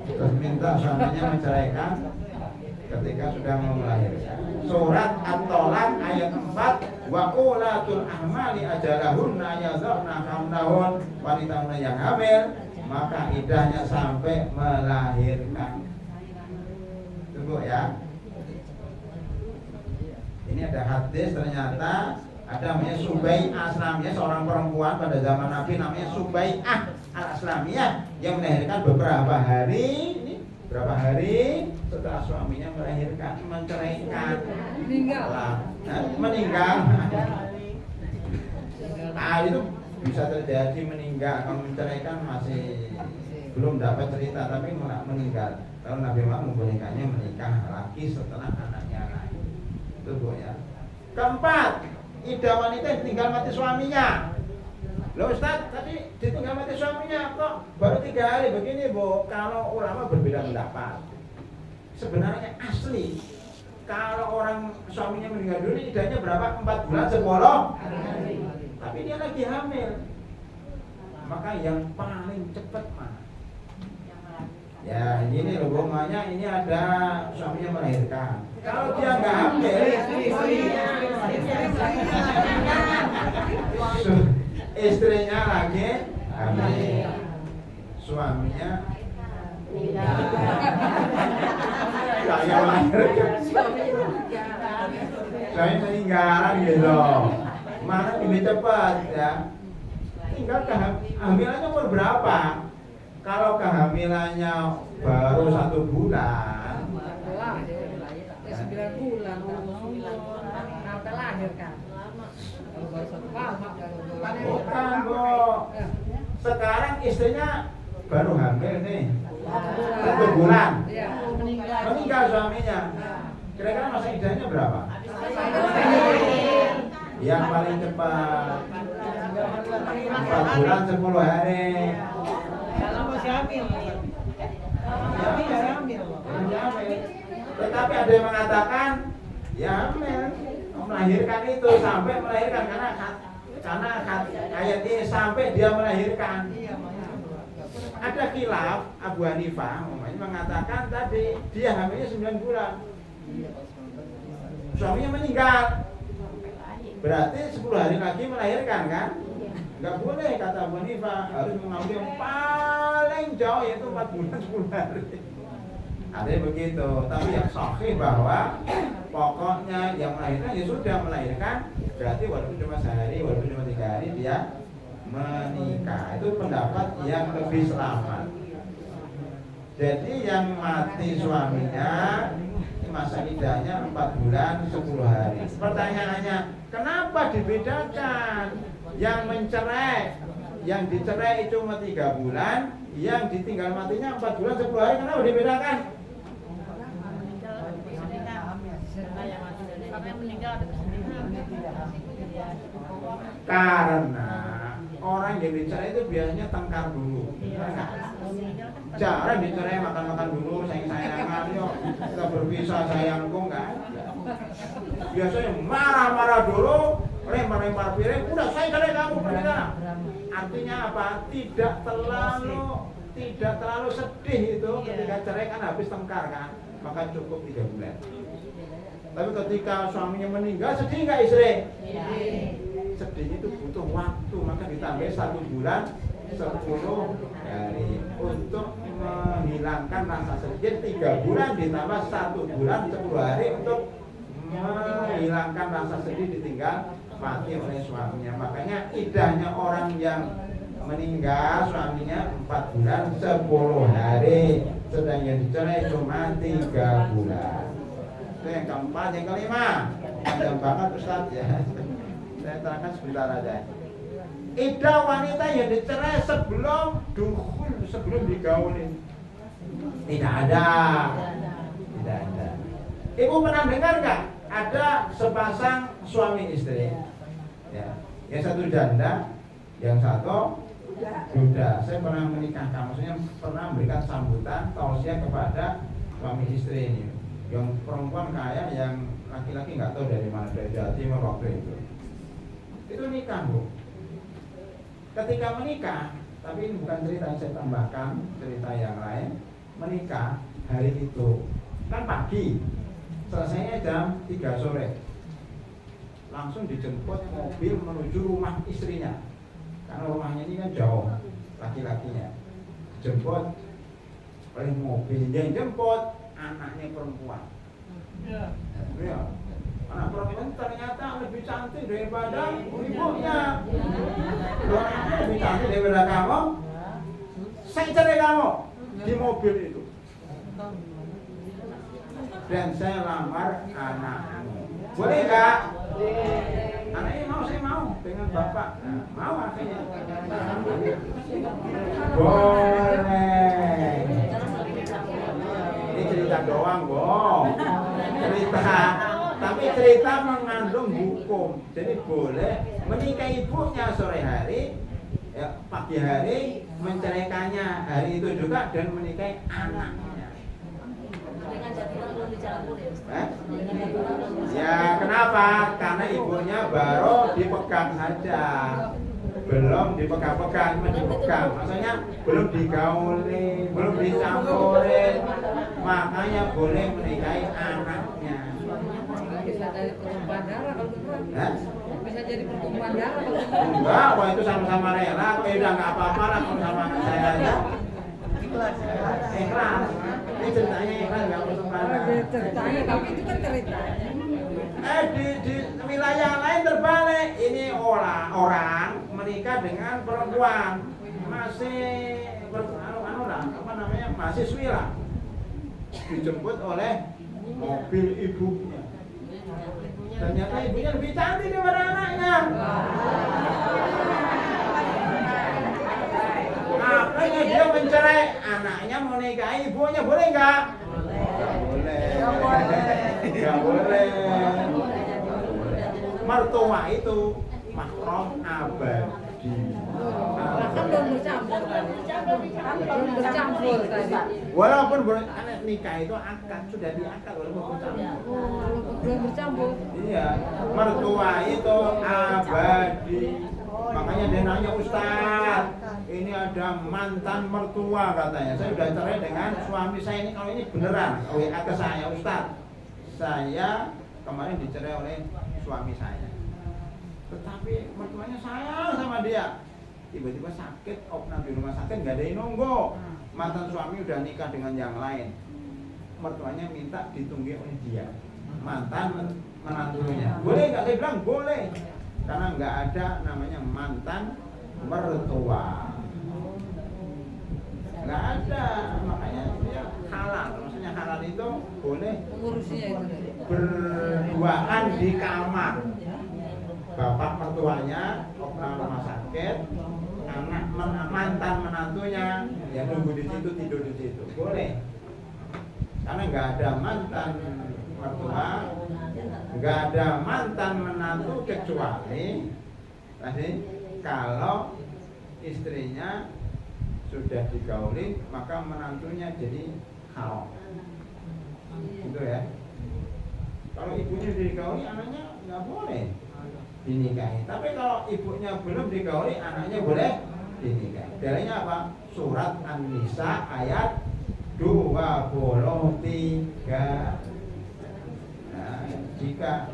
terus minta suaminya menceraikan ketika sudah mau melahirkan. Surat At-Tolak ayat 4, wa ulatul ahmali ajalahunna yadhna hamlahun. Wanita yang hamil maka iddahnya sampai melahirkan. Tunggu ya. Ini ada hadis, ternyata ada namanya Subai'ah Aslamiyah, seorang perempuan pada zaman Nabi namanya Subai'ah Al-Aslamiyah yang melahirkan beberapa hari setelah suaminya melahirkan, menceraikan, meninggal. Itu bisa terjadi meninggal. Kalau menceraikan masih belum dapat cerita, tapi meninggal. Kalau Nabi Muhammad membolehkannya menikah lagi setelah anaknya lahir. Itu Bu ya. Keempat, iddah wanita yang tinggal mati suaminya. Loh Ustaz, tadi ditinggal mati suaminya kok baru 3 hari begini Bu. Kalau ulama berbeda pendapat. Sebenarnya asli kalau orang suaminya meninggal dulu iddahnya berapa? 4 bulan 10 hari. Tapi dia lagi hamil. Maka yang paling cepat mana? Ya ini loh Bu, makanya ini ada suaminya melahirkan. Kalau dia nggak hamil, istrinya lagi hamil, suaminya saya melahirkan, saya meninggalan gitu. Mana lebih cepat ya? Tinggal kehamilannya umur berapa? Kalau kehamilannya baru 1 bulan, 9 bulan, nanti lahirkan. Bukan Bu. Sekarang istrinya baru hamil nih, 1 bulan, meninggal suaminya. Kira-kira masa iddahnya berapa? Yang paling cepat 4 bulan 10 hari. Kalau masih hamil, Tetapi ada yang mengatakan ya hamil, melahirkan itu sampai melahirkan karena ayat ini sampai dia melahirkan. Ada khilaf Abu Hanifah mengatakan tadi dia hamilnya 9 bulan, suaminya meninggal, berarti 10 hari lagi melahirkan kan? Enggak boleh kata Abu Hanifah, harus mengambil yang paling jauh yaitu 4 bulan 10 hari. Ada begitu, tapi yang sahih bahwa pokoknya yang melahirkan ya sudah melahirkan, berarti walaupun cuma sehari, walaupun cuma 3 hari dia menikah. Itu pendapat yang lebih selamat. Jadi yang mati suaminya masa iddahnya 4 bulan 10 hari. Pertanyaannya, kenapa dibedakan? Yang mencerai, yang dicerai itu cuma 3 bulan, yang ditinggal matinya 4 bulan 10 hari, kenapa dibedakan? Karena orang yang dicerai itu biasanya tengkar dulu. Jarang dicerai makan-makan dulu, sayang-sayangan, yuk kita berpisah sayangku, enggak ada. Biasanya marah-marah dulu, lempar-lempar piring, udah saya cerai kamu pergi sana. Artinya apa? Tidak terlalu sedih itu ketika cerai, kan habis tengkar kan, maka cukup 3 bulan. Tapi ketika suaminya meninggal, sedih nggak istri? Sedih itu butuh waktu, maka ditambah 1 bulan 10 hari untuk menghilangkan rasa sedih. 3 bulan ditambah 1 bulan 10 hari untuk menghilangkan rasa sedih ditinggal mati oleh suaminya. Makanya iddahnya orang yang meninggal suaminya 4 bulan 10 hari, sedang yang dicerai cuma 3 bulan. Itu yang keempat. Yang kelima, panjang banget Ustaz ya, saya terangkan sebentar aja. Iddah wanita yang dicerai sebelum dukhul, sebelum digaulin, tidak ada. Ibu pernah dengar nggak ada sepasang suami istri, ya, yang satu janda, yang satu duda. Saya pernah menikahkan, maksudnya pernah memberikan sambutan tausiah kepada suami istri ini. Yang perempuan kaya, yang laki-laki nggak tahu dari mana, dari Jawa Timur waktu itu nikah Bu. Ketika menikah, tapi ini bukan cerita yang saya tambahkan, cerita yang lain. Menikah hari itu kan pagi, selesainya jam 3 sore. Langsung dijemput mobil menuju rumah istrinya, karena rumahnya ini kan jauh, laki-lakinya jemput oleh mobil. Yang jemput anaknya perempuan. Ya. Anak perempuan ternyata lebih cantik daripada ibunya. Anaknya lebih cantik daripada kamu. Saya cerai kamu di mobil itu. Dan saya lamar anakmu. Boleh nggak? Anaknya mau, saya mau dengan bapak. Nah, mau akhirnya. Boleh. Ini cerita doang, Bong. Cerita, tapi cerita mengandung hukum. Jadi boleh menikahi ibunya sore hari, ya, pagi hari menceraikannya hari itu juga, dan menikahi anaknya. Ya kenapa? Karena ibunya baru dipegang saja, belum dipegang-pegang, dipegang. Maksudnya belum digauli, belum dicampurin, makanya boleh menikahi anaknya. Bisa jadi pertumpahan darah kalau gitu. Bisa jadi pertumpahan darah kalau gitu. Enggak, kok itu sama-sama rela, kok udah nggak apa-apa lah kalau sama saya aja. Ikhlas. Ini ceritanya ikhlas, nggak pertumpahan darah. Ceritanya, tapi itu kan ceritanya. Di wilayah lain terbalik. Ini orang menikah dengan perempuan masih mahasiswi lah, dijemput oleh mobil ibunya. Ternyata ibunya lebih cantik daripada anaknya. Makanya dia mencerai anaknya, mau nikahi ibunya. Boleh nggak? Nggak boleh. Mertua itu mahram abadi. Kan belum bercampur tadi. Belum bercampur tadi. Walaupun nikah itu akad, sudah diakad walaupun bercampur. Belum bercampur. Iya, mertua itu abadi. Makanya dia nanya, Ustaz, ini ada mantan mertua katanya. Saya sudah cerai dengan suami saya ini, kalau ini beneran WA ke saya, Ustaz, saya kemarin dicerai oleh suami saya, tetapi mertuanya sayang sama dia. tiba-tiba sakit, opnam di rumah sakit, nggak ada yang nunggu. Mantan suami udah nikah dengan yang lain, mertuanya minta ditunggu oleh dia, mantan menantunya. Boleh nggak? Saya bilang boleh, karena nggak ada namanya mantan mertua, nggak ada. Makanya dia halal. Maksudnya halal itu boleh Mengurusnya itu. berduaan di kamar. Bapak mertuanya opnam rumah sakit, anak mantan menantunya ya nunggu di situ, tidur di situ, boleh. Karena nggak ada mantan mertua, nggak ada mantan menantu, kecuali tadi kalau istrinya sudah digauli maka menantunya jadi haram. Gitu ya. Kalau ibunya digauli, anaknya nggak boleh dinikahi. Tapi kalau ibunya belum digauli, anaknya boleh dinikahi. Dalilnya apa? Surat An-Nisa ayat 23. Nah, jika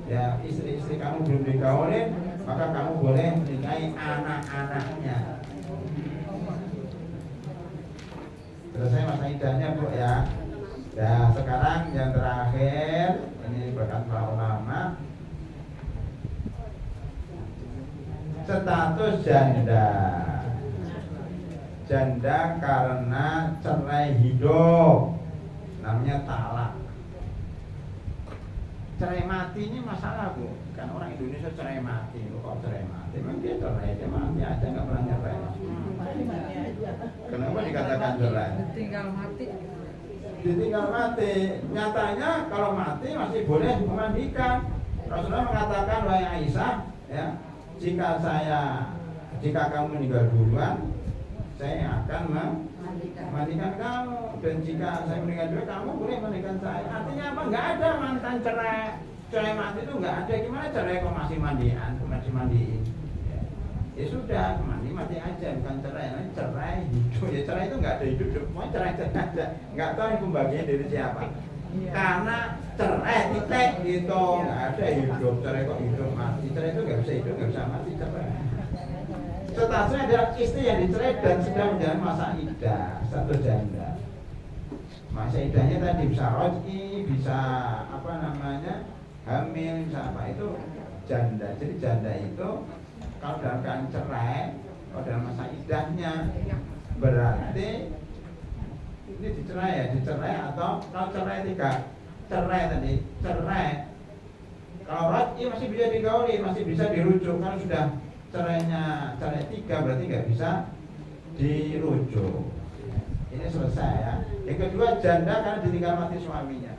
ya istri-istri kamu belum digauli, maka kamu boleh menikahi anak-anaknya. Selesai masa idahnya, Bu ya. Ya, sekarang yang terakhir ini berkat para ulama, status janda. Janda karena cerai hidup, namanya talak. Cerai mati ini masalah, Bu. Kan orang Indonesia cerai mati, kok cerai mati? Memang dia cerai, dia mati aja, nggak pernah cerai. Kenapa dikatakan cerai? Ditinggal mati. Ditinggal mati. Nyatanya kalau mati masih boleh memandikan. Rasulullah mengatakan, wahai Aisyah, ya, jika kamu meninggal duluan, saya akan memandikan kamu, dan jika saya meninggal duluan, kamu boleh memandikan saya. Artinya apa? Nggak ada mantan cerai mati itu nggak ada. Gimana cerai kok masih mandiin? Ya sudah, mati aja, bukan cerai. Cerai hidup, ya cerai itu nggak ada hidup, mau cerai aja, nggak tahu ini pembagian dari siapa. Karena cerai titik gitu, nggak ada hidup. Cerai kok hidup mati? Cerai itu nggak bisa hidup, nggak bisa mati. Cerai statusnya adalah istri yang dicerai dan sedang menjalani masa iddah, status janda. Masa iddahnya tadi bisa roj'i, bisa apa namanya hamil, bisa apa, itu janda. Jadi janda itu kalau dalam keadaan cerai, kalau dalam masa iddahnya, berarti ini dicerai atau kalau cerai cerai. Kalau raj'i masih bisa digauli, masih bisa dirujuk. Kalau sudah cerai 3 berarti nggak bisa dirujuk. Ini selesai ya. Yang kedua, janda karena ditinggal mati suaminya.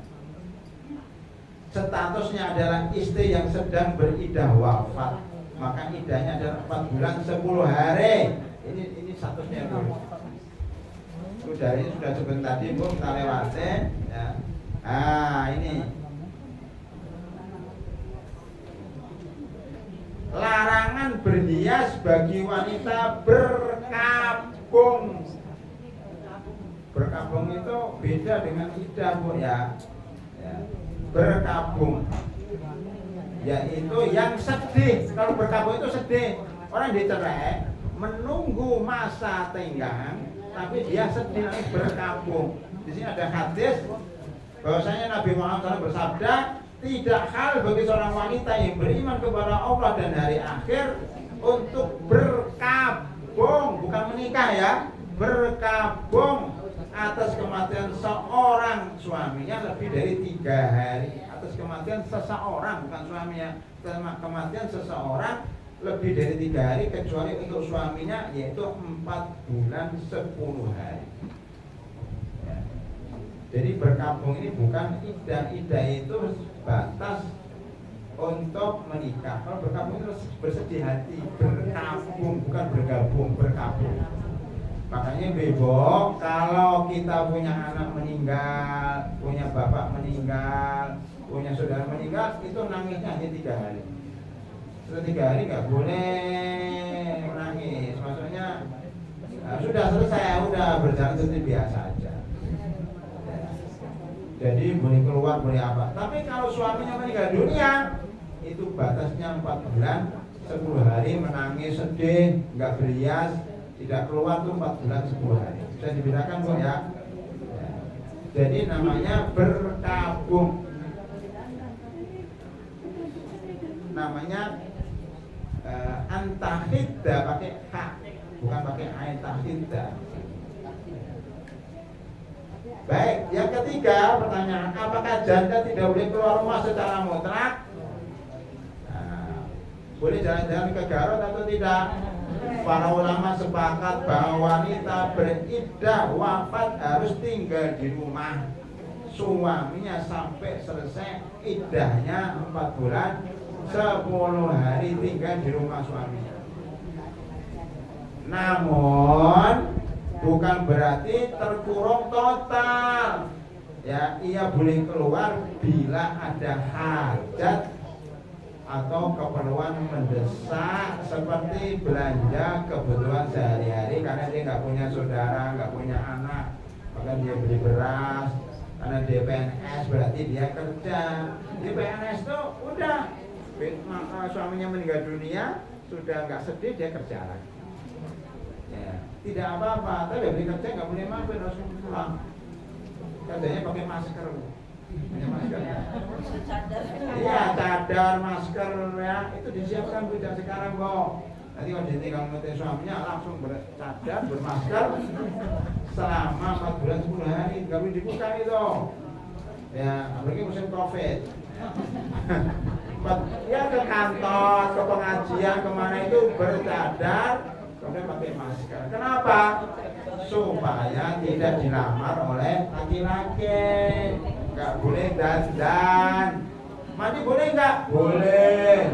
Statusnya adalah istri yang sedang beridah wafat, maka idahnya adalah 4 bulan 10 hari. Ini statusnya dulu. Sudah ini sudah sebut tadi, Bu, kita lewatin ya. Ini larangan berhias bagi wanita berkabung. Berkabung itu beda dengan iddah, Bu ya. Berkabung yaitu yang sedih. Kalau berkabung itu sedih. Orang dicerai menunggu masa tenggang, tapi dia sedih, nanti berkabung. Di sini ada hadis bahwasanya Nabi Muhammad SAW bersabda, tidak hal bagi seorang wanita yang beriman kepada Allah dan hari akhir untuk berkabung, bukan menikah ya, berkabung atas kematian seorang suaminya lebih dari 3 hari. Atas kematian seseorang, bukan suaminya, kematian seseorang lebih dari 3 hari, kecuali untuk suaminya yaitu 4 bulan 10 hari. Jadi berkabung ini bukan iddah itu batas untuk menikah. Kalau berkabung itu bersedih hati, berkabung, bukan bergabung, berkabung. Makanya Bebo, kalau kita punya anak meninggal, punya bapak meninggal, punya saudara meninggal, itu nangisnya hanya 3 hari. Setelah 3 hari nggak boleh menangis. Maksudnya sudah selesai, udah berjalan seperti biasa aja. Jadi boleh keluar, boleh apa. Tapi kalau suaminya meninggal dunia, itu batasnya 4 bulan 10 hari menangis, sedih, nggak berias, tidak keluar tuh 4 bulan 10 hari. Bisa dibedakan kok ya. Jadi namanya berkabung. Namanya antahidda pakai H, bukan pakai antahidda. Baik, yang ketiga pertanyaan, apakah janda tidak boleh keluar rumah secara mutlak? Boleh jalan-jalan ke Garut atau tidak? Para ulama sepakat bahwa wanita beriddah wafat harus tinggal di rumah suaminya sampai selesai iddahnya 4 bulan 10 hari tinggal di rumah suaminya. Namun bukan berarti terkurung total. Ya, ia boleh keluar bila ada hajat atau keperluan mendesak seperti belanja kebutuhan sehari-hari karena dia nggak punya saudara, nggak punya anak, maka dia beli beras. Karena dia PNS berarti dia kerja. Di PNS tuh udah suaminya meninggal dunia sudah nggak sedih, dia kerja lagi. Ya, tidak apa-apa, tapi beli kerja nggak boleh mampir, harus pulang. Kerjanya pakai masker. Iya, cadar, masker ya, itu disiapkan tidak sekarang kok. Nanti kalau ditinggal mati suaminya langsung bercadar, bermasker selama 4 bulan 10 hari, nggak boleh dibuka itu. Ya, apalagi musim COVID. Ya ke kantor, ke pengajian, kemana itu bercadar, kemudian pakai masker. Kenapa? Supaya tidak dilamar oleh laki-laki. Nggak boleh dandan. Mandi boleh nggak? Boleh.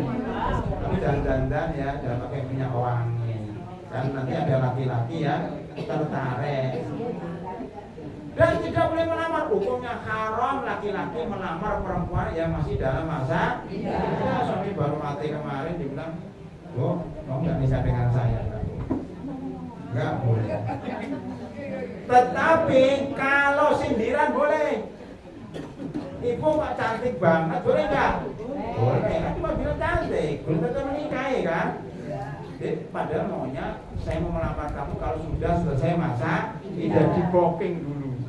Tapi jangan dandan ya, jangan pakai minyak wangi. Kan nanti ada laki-laki yang tertarik. Dan tidak boleh melamar. Hukumnya haram laki-laki melamar perempuan yang masih dalam masa ya, suami baru mati kemarin dibilang, "Bu, mau nggak nikah dengan saya?" Nggak boleh. Tetapi kalau sindiran boleh. Ibu kok cantik banget, boleh nggak? Boleh, kan cuma bilang cantik, belum tentu menikahi kan? Jadi padahal maunya saya mau melamar kamu kalau sudah selesai masa tidak di booking dulu.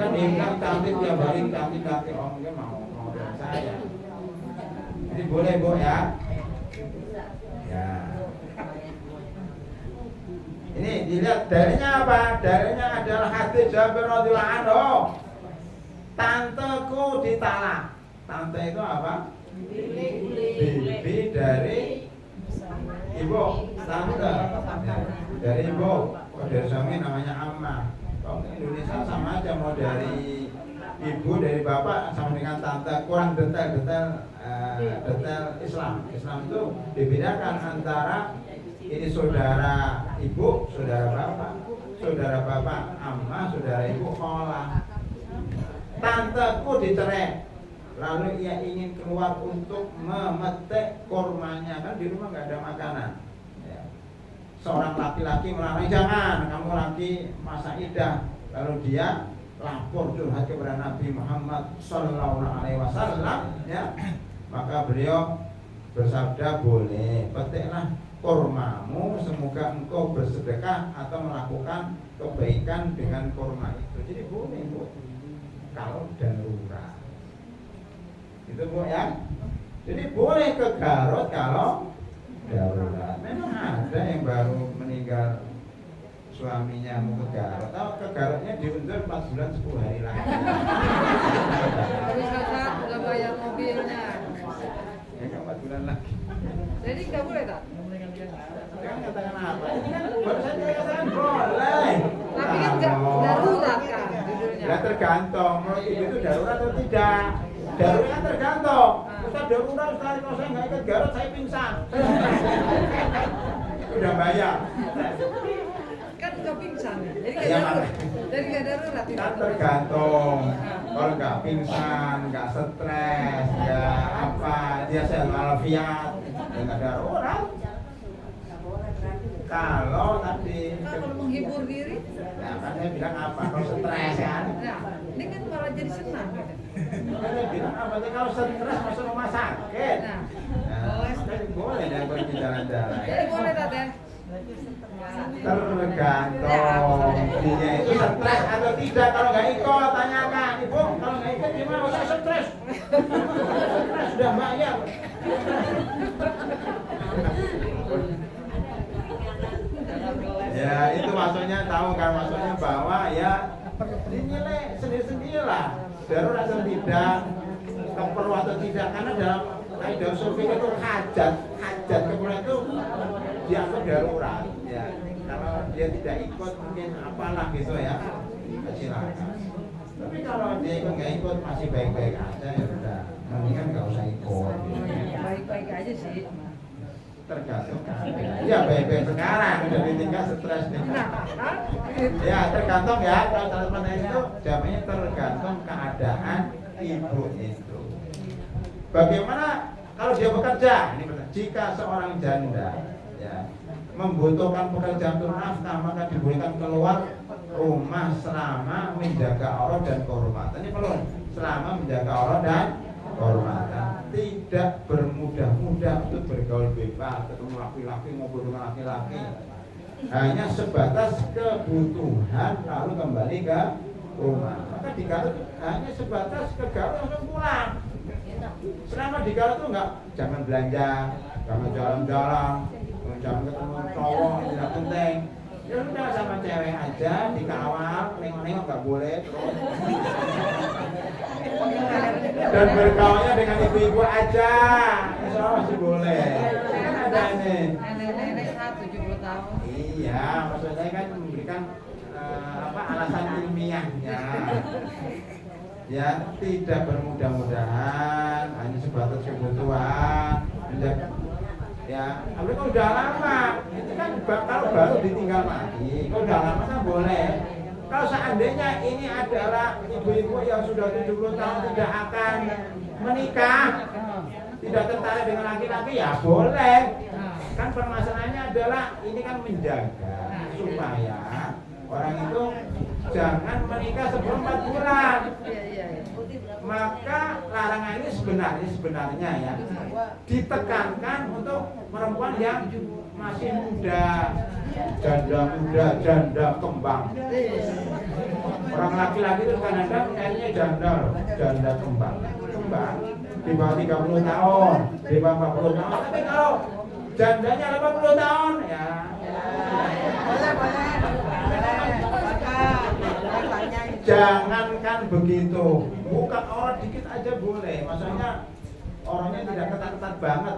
Kan dia bilang cantik tiap hari, cantik, oh mungkin mau dengan saya. Jadi boleh Bu ya. Ya. Ini dilihat dalilnya apa? Dalilnya adalah hadis Jabir radhiyallahu anhu. Tanteku ditalak. Tante itu apa? Bibi dari ibu. Tante dari ibu. Kalau dari suami namanya amma. Kalau di Indonesia sama aja, mau dari ibu, dari bapak sama dengan tante. Kurang detail Islam. Islam itu dibedakan antara ini saudara ibu, saudara bapak. Saudara bapak amma, saudara ibu kholah. Tanteku dicerai, lalu ia ingin keluar untuk memetik kurmanya, kan di rumah nggak ada makanan. Ya. Seorang laki-laki melarang, jangan, kamu lagi masa iddah. Lalu dia lapor curhat kepada Nabi Muhammad Sallallahu Alaihi Wasallam, ya. Maka beliau bersabda, boleh, petiklah kurmamu, semoga engkau bersedekah atau melakukan kebaikan dengan kurma itu. Jadi boleh, Bu. Kalau darurat itu Bu ya. Jadi boleh ke Garut kalau darurat. Memang ada yang baru meninggal suaminya mau ke Garut, atau ke Garutnya diundur 4 bulan 10 hari lagi. Tapi kakak udah bayar mobilnya. Ya kan 4 bulan lagi. Jadi nggak boleh tak? Jangan katakan apa? Baru saja katakan boleh. Tapi kan nggak darurat kan judulnya. Ya tergantung, menurut ibu itu darurat atau tidak. Darurat tergantung. Ustaz darurat, Ustaz kalau saya nggak ikut Garut saya pingsan. Udah bayar. Kan nggak pingsan, jadi nggak Ya, darurat. Jadi nggak darurat. Kan tergantung. Kalau nggak pingsan, nggak stres, ya apa, dia sehat walafiat, ya nggak darurat. Kalau tadi, Kalau menghibur diri, nah kan saya bilang apa? Kalau stres kan? nah ini kan malah jadi senang. Gitu. Kan saya bilang apa? Kalau stres masuk rumah sakit. Nah, Nah, makanya boleh dah pergi jalan-jalan. Jadi boleh tadi. Tergantung dia itu stres atau tidak. Kalau nggak ikut tanyakan, ibu kalau nggak ikut gimana? Saya stres. Stres sudah bayar. Ya itu maksudnya tahu kan, maksudnya bahwa ya dinilai sendiri-sendiri lah, darurat atau tidak, perlu atau tidak, karena dalam kaidah survei itu hajat kemudian itu dianggap darurat ya. Kalau dia tidak ikut mungkin apalah gitu ya, silakan. Tapi kalau dia ikut nggak ikut masih baik-baik aja ya udah, mendingan nggak usah ikut. Baik-baik aja sih. Tergantung ya baik-baik sekarang udah ditinggal stres nih. Ya tergantung ya, kalau teman itu jawabannya tergantung keadaan ibu itu. Bagaimana kalau dia bekerja? Ini benar. Jika seorang janda ya membutuhkan pekerjaan untuk nafkah, maka dibolehkan keluar rumah selama menjaga aurat dan kehormatan. Ini perlu selama menjaga aurat dan kehormatan, tidak bermudah-mudah untuk bergaul bebas, ketemu laki-laki maupun dengan laki-laki, hanya sebatas kebutuhan lalu kembali ke rumah. Maka di Garut hanya sebatas ke Garut langsung pulang. Selama di Garut tuh jangan belanja, jangan jalan-jalan, jangan ketemu cowok, tidak penting. Ya udah sama cewek aja, dikawal, nengok-nengok nggak boleh terus. Dan berkawannya dengan ibu-ibu aja, insya Allah masih boleh. Kan ada nih. Nenek-nenek 70 tahun. Iya, maksudnya kan memberikan alasan ilmiahnya. Ya, tidak bermudah-mudahan, hanya sebatas kebutuhan. Ya, tapi kalau udah lama, itu kan kalau baru ditinggal mati, kalau udah lama kan boleh. Kalau seandainya ini adalah ibu-ibu yang sudah 70 tahun tidak akan menikah, tidak tertarik dengan laki-laki, ya boleh. Kan permasalahannya adalah ini kan menjaga supaya orang itu jangan menikah sebelum 4 bulan. Maka larangan ini sebenarnya ya ditekankan untuk perempuan yang masih muda, janda kembang. Orang laki-laki itu kadang-kadang kayaknya janda kembang di bawah 30 tahun, di bawah 40 tahun. Tapi kalau jandanya 80 tahun ya jangankan begitu, bukan orang dikit aja boleh. Maksudnya orangnya tidak ketat-ketat banget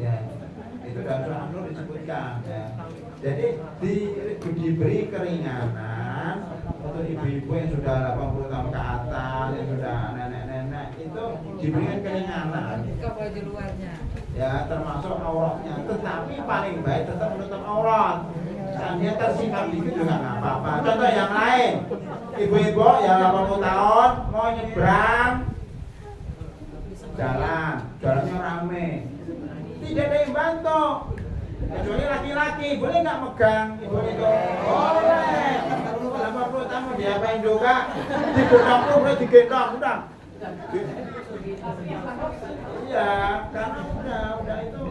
ya. Itu dalam surah An-Nur disebutkan ya. Jadi diberi keringanan untuk ibu-ibu yang sudah 80 tahun ke atas, yang sudah nenek-nenek, itu diberikan keringanan. Buka baju luarnya. Ya, termasuk auratnya. Tetapi paling baik tetap menutup aurat. Seandainya tersingkap dikit juga nggak apa-apa. Contoh yang lain, ibu-ibu yang 80 tahun mau nyebrang jalannya rame, tidak ada yang bantu kecuali laki-laki. Boleh nggak megang ibu itu? Boleh. 80 tahun diapain juga? Digendong boleh, digendong udah. Iya, karena udah itu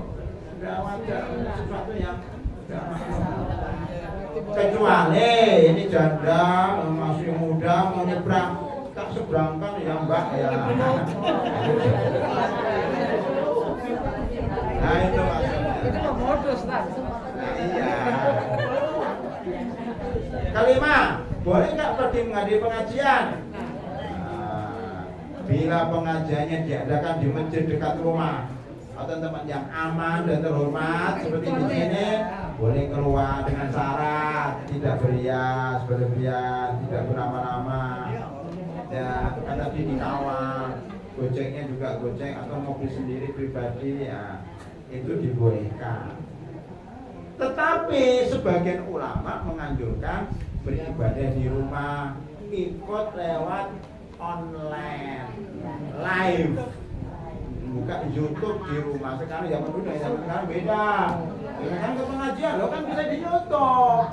udah wajar, sesuatu yang udah kecuali ini janda masih muda mau nyebrang, tak seberangkan ya mbak ya. Nah itu maksudnya. Itu mah modus lah. Nah, iya. Kelima, boleh nggak pergi menghadiri pengajian? Bila pengajiannya diadakan di masjid dekat rumah atau tempat yang aman dan terhormat seperti di sini, boleh keluar dengan syarat tidak berhias, berlebihan, tidak bernama-nama. Ya, kan tadi dikawal, gojeknya juga gojek atau mobil sendiri pribadi ya, itu dibolehkan. Tetapi sebagian ulama menganjurkan beribadah di rumah, ikut lewat online, live, buka YouTube di rumah. Sekarang zaman dulu dengan zaman sekarang beda. Kan ke pengajian lo kan bisa di YouTube.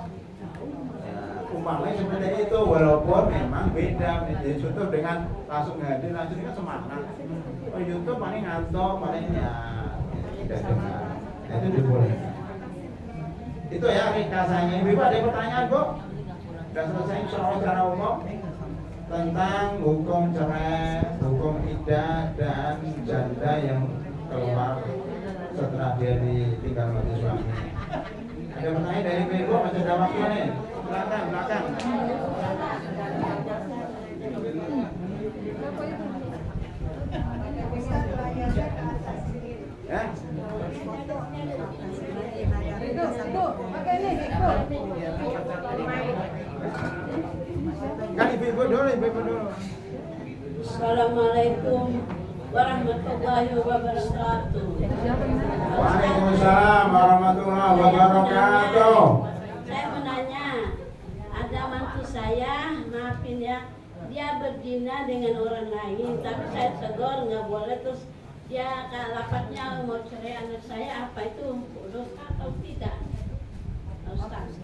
Ya, umpamanya seperti itu, walaupun memang beda. Di YouTube dengan langsung hadir langsung kan semangat. Oh YouTube paling ngantuk, paling ya tidak dengar. Itu dibolehkan. Itu ya ringkasannya. Ibu ada pertanyaan, Bu? Sudah selesai soal secara umum tentang hukum cerai, hukum iddah dan janda yang keluar setelah dia ditinggal mati suami. Ada pertanyaan dari Ibu? Masih ada waktu nih? Belakang. Ya. Kan ibu dulu. Assalamualaikum warahmatullahi wabarakatuh. Waalaikumsalam warahmatullahi wabarakatuh. Saya menanya, ada mantu saya, maafin ya, dia berzina dengan orang lain, tapi saya tegur nggak boleh. Terus dia lapatnya mau cerai anak saya, apa itu dosa atau tidak? Ustaz.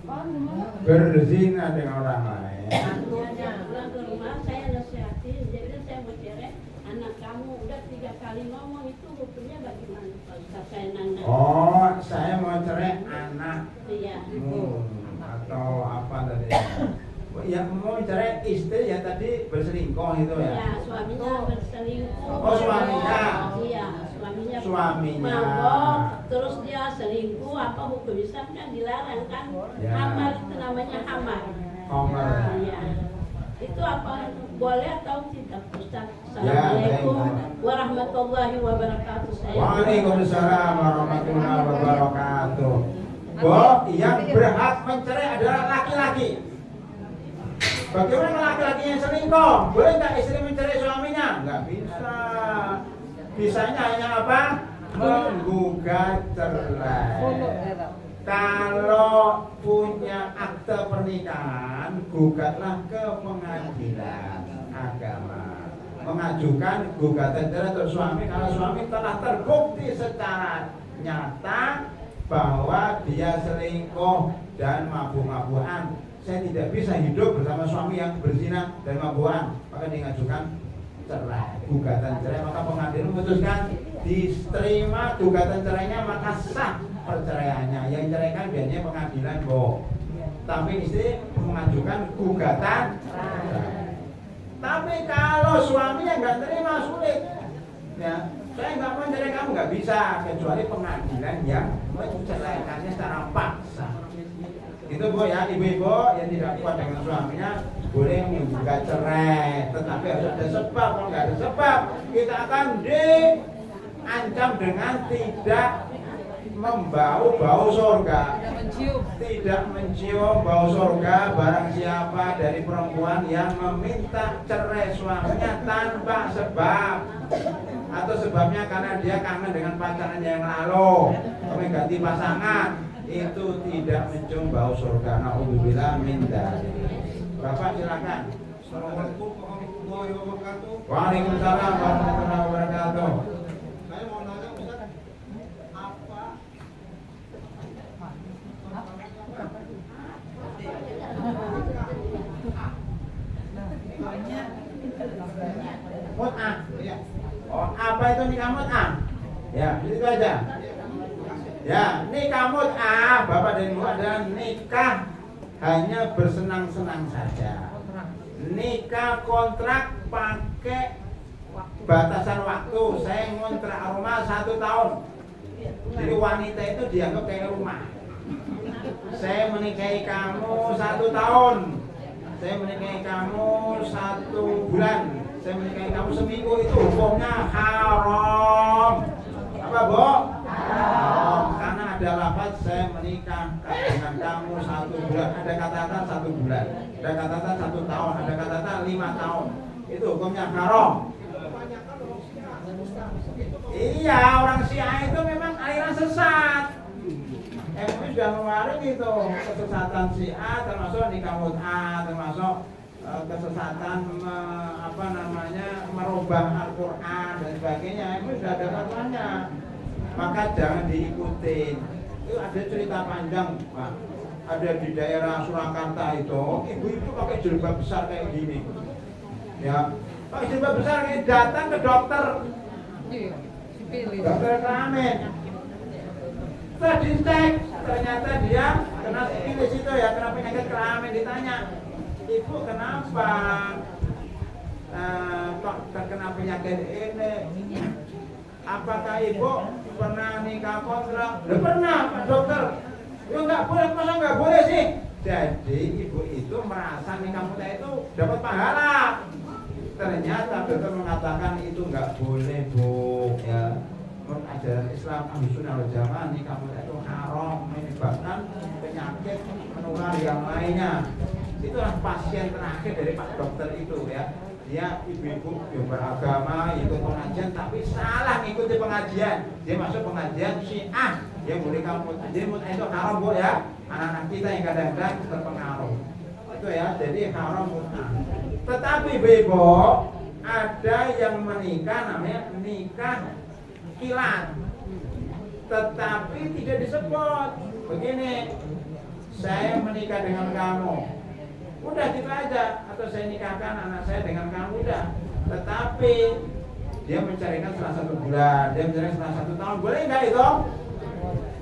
Berzina dengan orang lain. Dia pulang ke rumah, saya nasihatin, jadi saya mau cerai anak kamu, udah 3 kali ngomong, itu hukumnya bagaimana Pak Ustaz? Saya nanya. Oh, saya mau cerai anak. Iya. Atau apa tadi? Ya mau cerai istri ya tadi berselingkuh itu ya. Iya, suaminya berselingkuh. Oh, suaminya. Iya, suaminya. Suaminya. Mabok, terus dia selingkuh, apa hukum Islam kan dilarang kan? Ya. Hamar itu namanya hamar. Homer. Iya. Itu apa boleh atau tidak Ustaz? Ya, Assalamualaikum baik. warahmatullahi wabarakatuh. Waalaikumsalam warahmatullahi wabarakatuh. Bu, yang berhak mencerai adalah laki-laki. Bagaimana laki-laki yang selingkuh? Boleh nggak istri mencerai suaminya? Nggak bisa. Bisanya hanya apa? Menggugat cerai. Kalau punya akte pernikahan, gugatlah ke pengadilan agama. Mengajukan gugatan cerai untuk suami kalau suami telah terbukti secara nyata bahwa dia selingkuh dan mabuk-mabukan. Saya tidak bisa hidup bersama suami yang berzina dan mabukan, maka diajukan cerai, gugatan cerai. Maka pengadilan memutuskan diterima gugatan cerainya, maka sah perceraiannya. Yang ceraikan biasanya pengadilan, Bu. Tapi istri mengajukan gugatan cerai. Tapi kalau suaminya nggak terima, sulit. Ya, saya nggak mau cerai kamu, nggak bisa, kecuali pengadilan yang menceraikannya secara paksa. Itu Bu ya, ibu-ibu yang tidak kuat dengan suaminya boleh menggugat cerai, tetapi harus ada sebab. Kalau nggak ada sebab, kita akan diancam dengan tidak membau surga, tidak mencium bau surga barang siapa dari perempuan yang meminta cerai suaminya tanpa sebab, atau sebabnya karena dia kangen dengan pacarnya yang lalu, pengen ganti pasangan, itu tidak mencium bau surga. Naudzubillah min dzalik. Bapak silakan. Assalamualaikum warahmatullahi wabarakatuh. Waalaikumsalam warahmatullahi wabarakatuh. Saya mau nanya Ustaz, apa Mut'ah. Oh, apa itu nikah mut'ah? Ya, itu aja. Ya, nikah mut'ah, Bapak dan Ibu, adalah nikah hanya bersenang-senang saja. Nikah kontrak pakai batasan waktu. Saya ngontrak rumah 1 tahun. Jadi wanita itu dianggap kayak rumah. Saya menikahi kamu 1 tahun. Saya menikahi kamu 1 bulan. Saya menikahi kamu seminggu, itu hukumnya haram. Apa, Bu? Haram. Karena ada lafaz saya menikah dengan kamu 1 bulan. Ada kata-kata 1 bulan. Ada kata-kata 1 tahun. Ada kata-kata 5 tahun. Itu hukumnya haram. Iya, orang Syiah itu memang aliran sesat. MUI sudah mengeluarkan itu kesesatan Syiah, termasuk nikah mut'ah, termasuk kesesatan merubah Al-Quran dan sebagainya. MUI sudah ada fatwanya. Maka jangan diikutin. Itu ada cerita panjang, Pak. Ada di daerah Surakarta itu, ibu-ibu pakai jilbab besar kayak gini. Ya, pakai jilbab besar kayak datang ke dokter. Dokter kelamin. Setelah dicek, ternyata dia kena sifilis itu ya, kena penyakit kelamin. Ditanya, ibu kenapa kok terkena penyakit ini? Apakah ibu pernah nikah kontrak? Pernah, Pak Dokter. Ya nggak boleh, masa nggak boleh sih? Jadi ibu itu merasa nikah muda itu dapat pahala. Ternyata dokter mengatakan itu nggak boleh, Bu. Ya, menurut ajaran Islam Ahlussunnah wal Jamaah nikah muda itu haram, menyebabkan penyakit menular yang lainnya. Itulah pasien terakhir dari Pak Dokter itu ya. Dia ibu-ibu yang beragama, ikut pengajian, tapi salah ngikuti pengajian. Dia masuk pengajian Syiah, dia boleh kamu. Jadi itu haram, Bu ya. Anak-anak kita yang kadang-kadang terpengaruh. Itu ya, jadi haram mut'ah. Tetapi ibu, ada yang menikah namanya nikah kilat. Tetapi tidak disebut. Begini, saya menikah dengan kamu. Udah gitu aja, atau saya nikahkan anak saya dengan kamu, udah. Tetapi dia mencarikan setelah 1 bulan, dia mencarikan setelah 1 tahun, boleh nggak itu?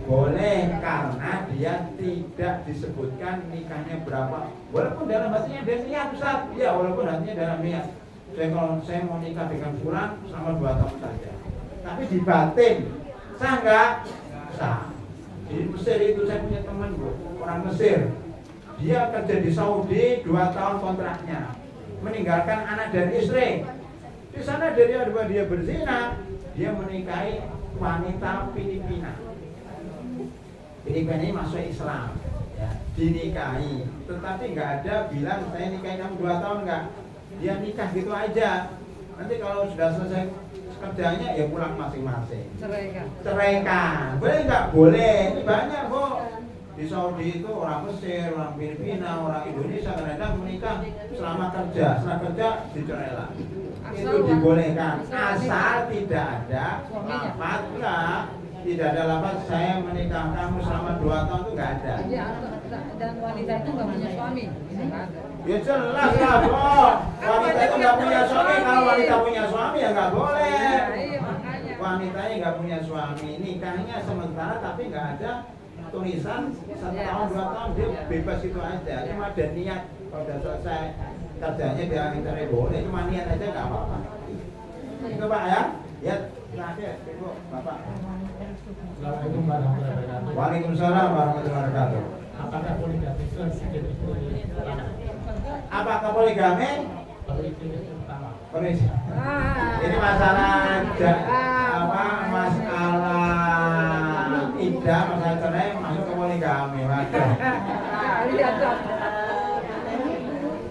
Boleh, karena dia tidak disebutkan nikahnya berapa. Walaupun dalam hatinya dia niat, Ustaz. Ya, walaupun hatinya dalam niat. Kalau saya mau nikah dengan fulan selama 2 tahun saja. Tapi di batin, sah nggak? Sah. Di Mesir itu saya punya teman, Bu, orang Mesir. Dia kerja di Saudi 2 tahun kontraknya, meninggalkan anak dan istri. Di sana dia berzina, dia menikahi wanita Filipina. Filipina ini masuk Islam, ya, dinikahi. Tetapi nggak ada bilang saya nikahi kamu 2 tahun nggak. Dia nikah gitu aja. Nanti kalau sudah selesai kerjanya ya pulang masing-masing. Ceraikan. Boleh nggak? Boleh. Ini banyak, Bu. Di Saudi itu orang Mesir, orang Filipina, orang Indonesia kadang-kadang menikah selama kerja, setelah kerja dicerai lagi. Itu dibolehkan, asal tidak ada lafaz lah, tidak ada lafaz saya menikah kamu selama 2 tahun itu nggak ada. Dan wanita itu nggak punya suami, nggak ada. Ya jelas lah, Bro. Wanita itu nggak punya suami, kalau wanita punya suami ya nggak boleh. Wanitanya nggak punya suami, nikahnya sementara tapi nggak ada tulisan 1 tahun 2 tahun, dia bebas itu aja. Cuma ada niat, kalau sudah selesai kerjanya dia minta boleh, cuma niat aja nggak apa-apa. Itu Pak ya. Ya terakhir, Ibu, Bapak. Assalamualaikum warahmatullahi wabarakatuh. Waalaikumsalam warahmatullahi wabarakatuh. Apakah poligami itu jenis pertama? Apakah poligami? Poligami pertama. Ini masalah masalah iddah, masalah cerai masuk ke poligami.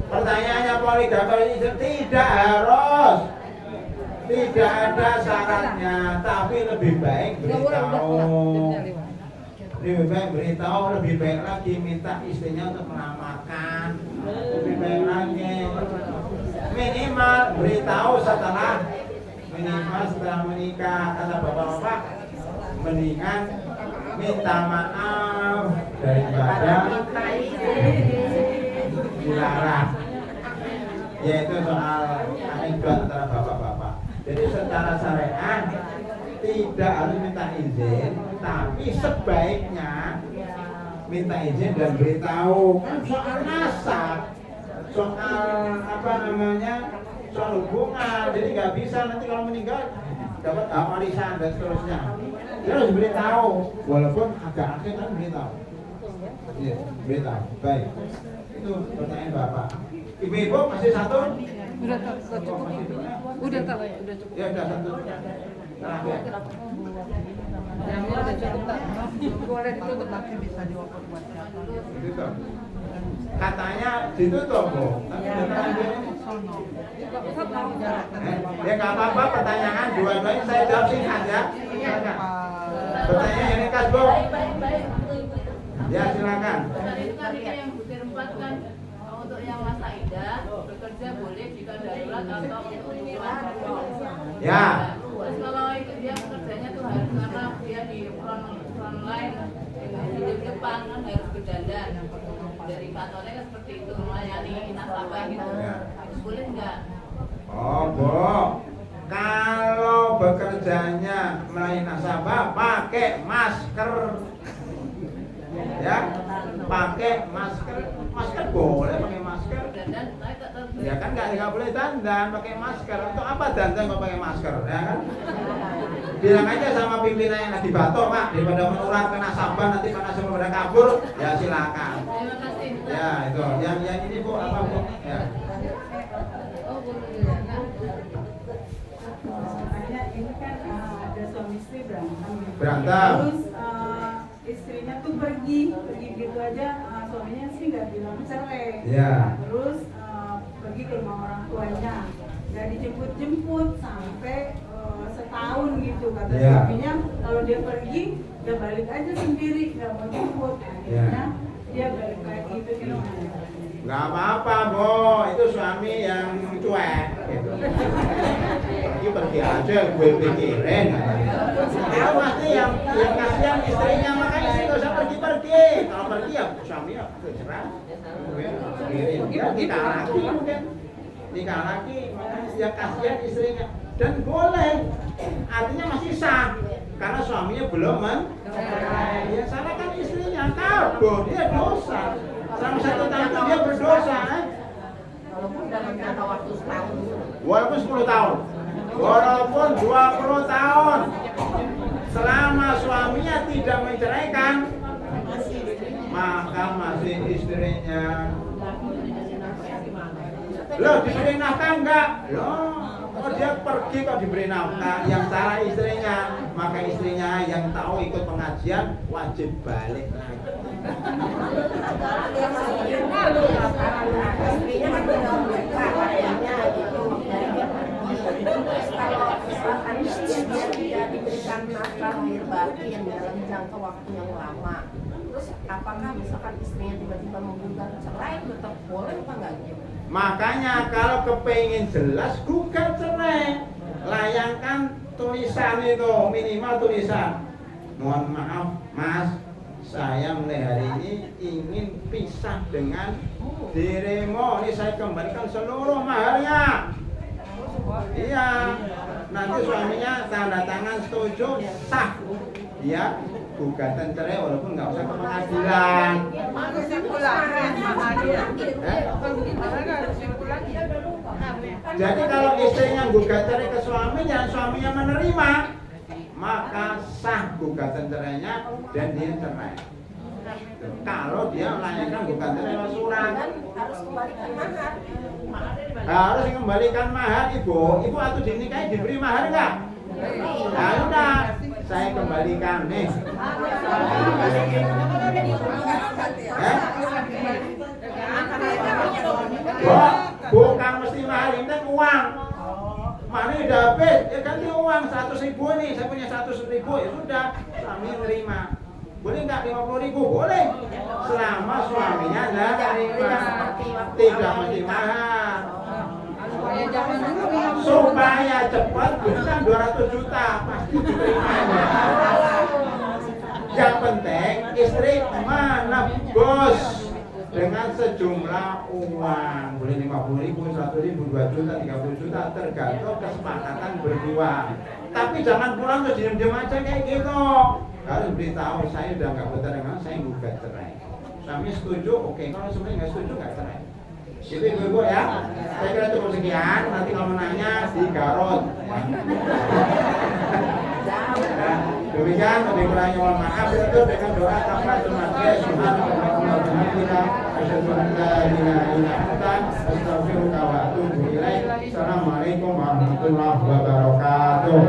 Pertanyaannya poligami tidak harus, tidak ada syaratnya, tapi lebih baik beritahu. Lebih baik beritahu, lebih baik lagi minta istrinya untuk menamakan. Lebih baik lagi minimal beritahu setelah menikah. Kata bapak-bapak, mendingan minta maaf daripada dilarang. Yaitu soal anekdot antara bapak-bapak. Jadi secara syariat tidak harus minta izin, tapi sebaiknya minta izin dan beritahu. Soal nasab, soal soal hubungan, jadi nggak bisa nanti kalau meninggal dapat warisan dan seterusnya. Dia harus beritahu, walaupun agak akhir kan beritahu. Iya, beritahu. Baik, itu pertanyaan Bapak. Ibu-ibu masih satu? Udah cukup. Udah cukup. Ya udah satu. Terakhir. Yang ini udah cukup tak? Boleh ditutup lagi, bisa dioper buat siapa? Ditutup. Katanya ditutup, Bu. Tapi ya nggak apa-apa, pertanyaan dua-duanya saya jawab singkat ya. Pertanyaan yang ringkas, Bu. Ya silakan. Tadi yang butir 4 kan untuk yang masa idah bekerja boleh jika darurat atau untuk Ya. Terus kalau dia kerjanya tuh harus karena dia di front line di depan kan harus berdandan. Dari kantornya kan seperti itu, melayani nasabah gitu. Terus boleh nggak? Oh, Bu. Kalau bekerjanya melayani nasabah pakai masker ya pakai masker. Masker boleh pakai masker. Dandan, saya tak tahu. Ya kan nggak boleh dandan pakai masker. Untuk apa dandan kalau pakai masker? Ya kan? Bilang aja sama pimpinan yang lagi batuk Pak, daripada menular ke nasabah nanti nasabah pada kabur, ya silakan. Terima kasih. Ya itu, yang ini Bu apa Bu? Ya. Oh, boleh. Makanya ini kan ada suami istri berantem. Berantem. Terus istrinya tuh pergi gitu aja, suaminya sih nggak bilang cerai. Ya. Terus pergi ke rumah orang tuanya, nggak dijemput-jemput sampai setahun gitu kata Ya. suaminya. Kalau dia pergi, dia balik aja sendiri, nggak mau jemput. Akhirnya dia balik lagi itu gimana? Nggak apa-apa Bu, itu suami yang cuek gitu. Pergi aja, gue pikirin. Itu pasti yang kasihan istrinya, makanya istri nggak usah pergi-pergi. Kalau pergi ya suami ya bercerai. Ya nikah lagi mungkin. Nikah lagi, makanya yang kasihan istrinya. Dan boleh, artinya masih sah. Karena suaminya belum mencerai. Ya salah kan istrinya, kabur, dia dosa. Selama 1 tahun itu dia berdosa. Walaupun dalam jangka waktu setahun. Walaupun 10 tahun, walaupun 20 tahun, selama suaminya tidak menceraikan, maka masih istrinya. Loh, diberi nafkah enggak? Loh, oh dia pergi kok diberi nafkah, yang salah istrinya. Maka istrinya yang tahu ikut pengajian wajib balik lagi. Istrinya kan udah menikah kayaknya gitu. Jadi dia pergi. Terus kalau misalkan dia tidak diberikan nafkah lahir batin dalam jangka waktu yang lama, terus apakah misalkan istrinya tiba-tiba menggugat cerai, tetap boleh apa enggak gitu? Makanya kalau kepengen jelas gugat cerai. Layangkan tulisan itu, minimal tulisan. Mohon maaf Mas, saya mulai hari ini ingin pisah dengan dirimu. Ini saya kembalikan seluruh maharnya. Iya. Nanti suaminya tanda tangan setuju, sah. Dia gugatan cerai walaupun nggak usah ke pengadilan. Jadi kalau istrinya gugat cerai ke suaminya, suaminya menerima, maka sah gugatan cerainya dan dia cerai. Kalau dia melayangkan gugatan cerai lewat surat, Harus kembalikan mahar. harus dikembalikan mahar Ibu. Ibu atau dinikahi diberi mahar nggak? Nah udah, saya kembalikan nih. Bukan mesti mahar, ini kan uang. Mana udah habis, ya ganti uang 100.000 nih, saya punya 100.000, ya sudah, suami terima. Boleh nggak 50.000? Boleh, selama suaminya nggak terima. Tidak mesti mahar. Supaya cepat, bukan 200 juta pasti diterimanya. Yang penting istri menebus dengan sejumlah uang, boleh 50.000, 100.000, 2 juta, 30 juta, tergantung kesepakatan berdua. Tapi jangan pulang terus diam-diam aja kayak gitu. Harus beritahu, saya udah nggak betah dengan saya gugat cerai. Suami setuju, oke. Kalau suami nggak setuju nggak cerai. Itu ibu-ibu ya. Saya kira cukup sekian. Nanti kalau menanya di Garut. Demikian, lebih kurangnya mohon maaf. Itu dengan doa kafaratul majlis. Subhanallah Assalamualaikum warahmatullahi wabarakatuh.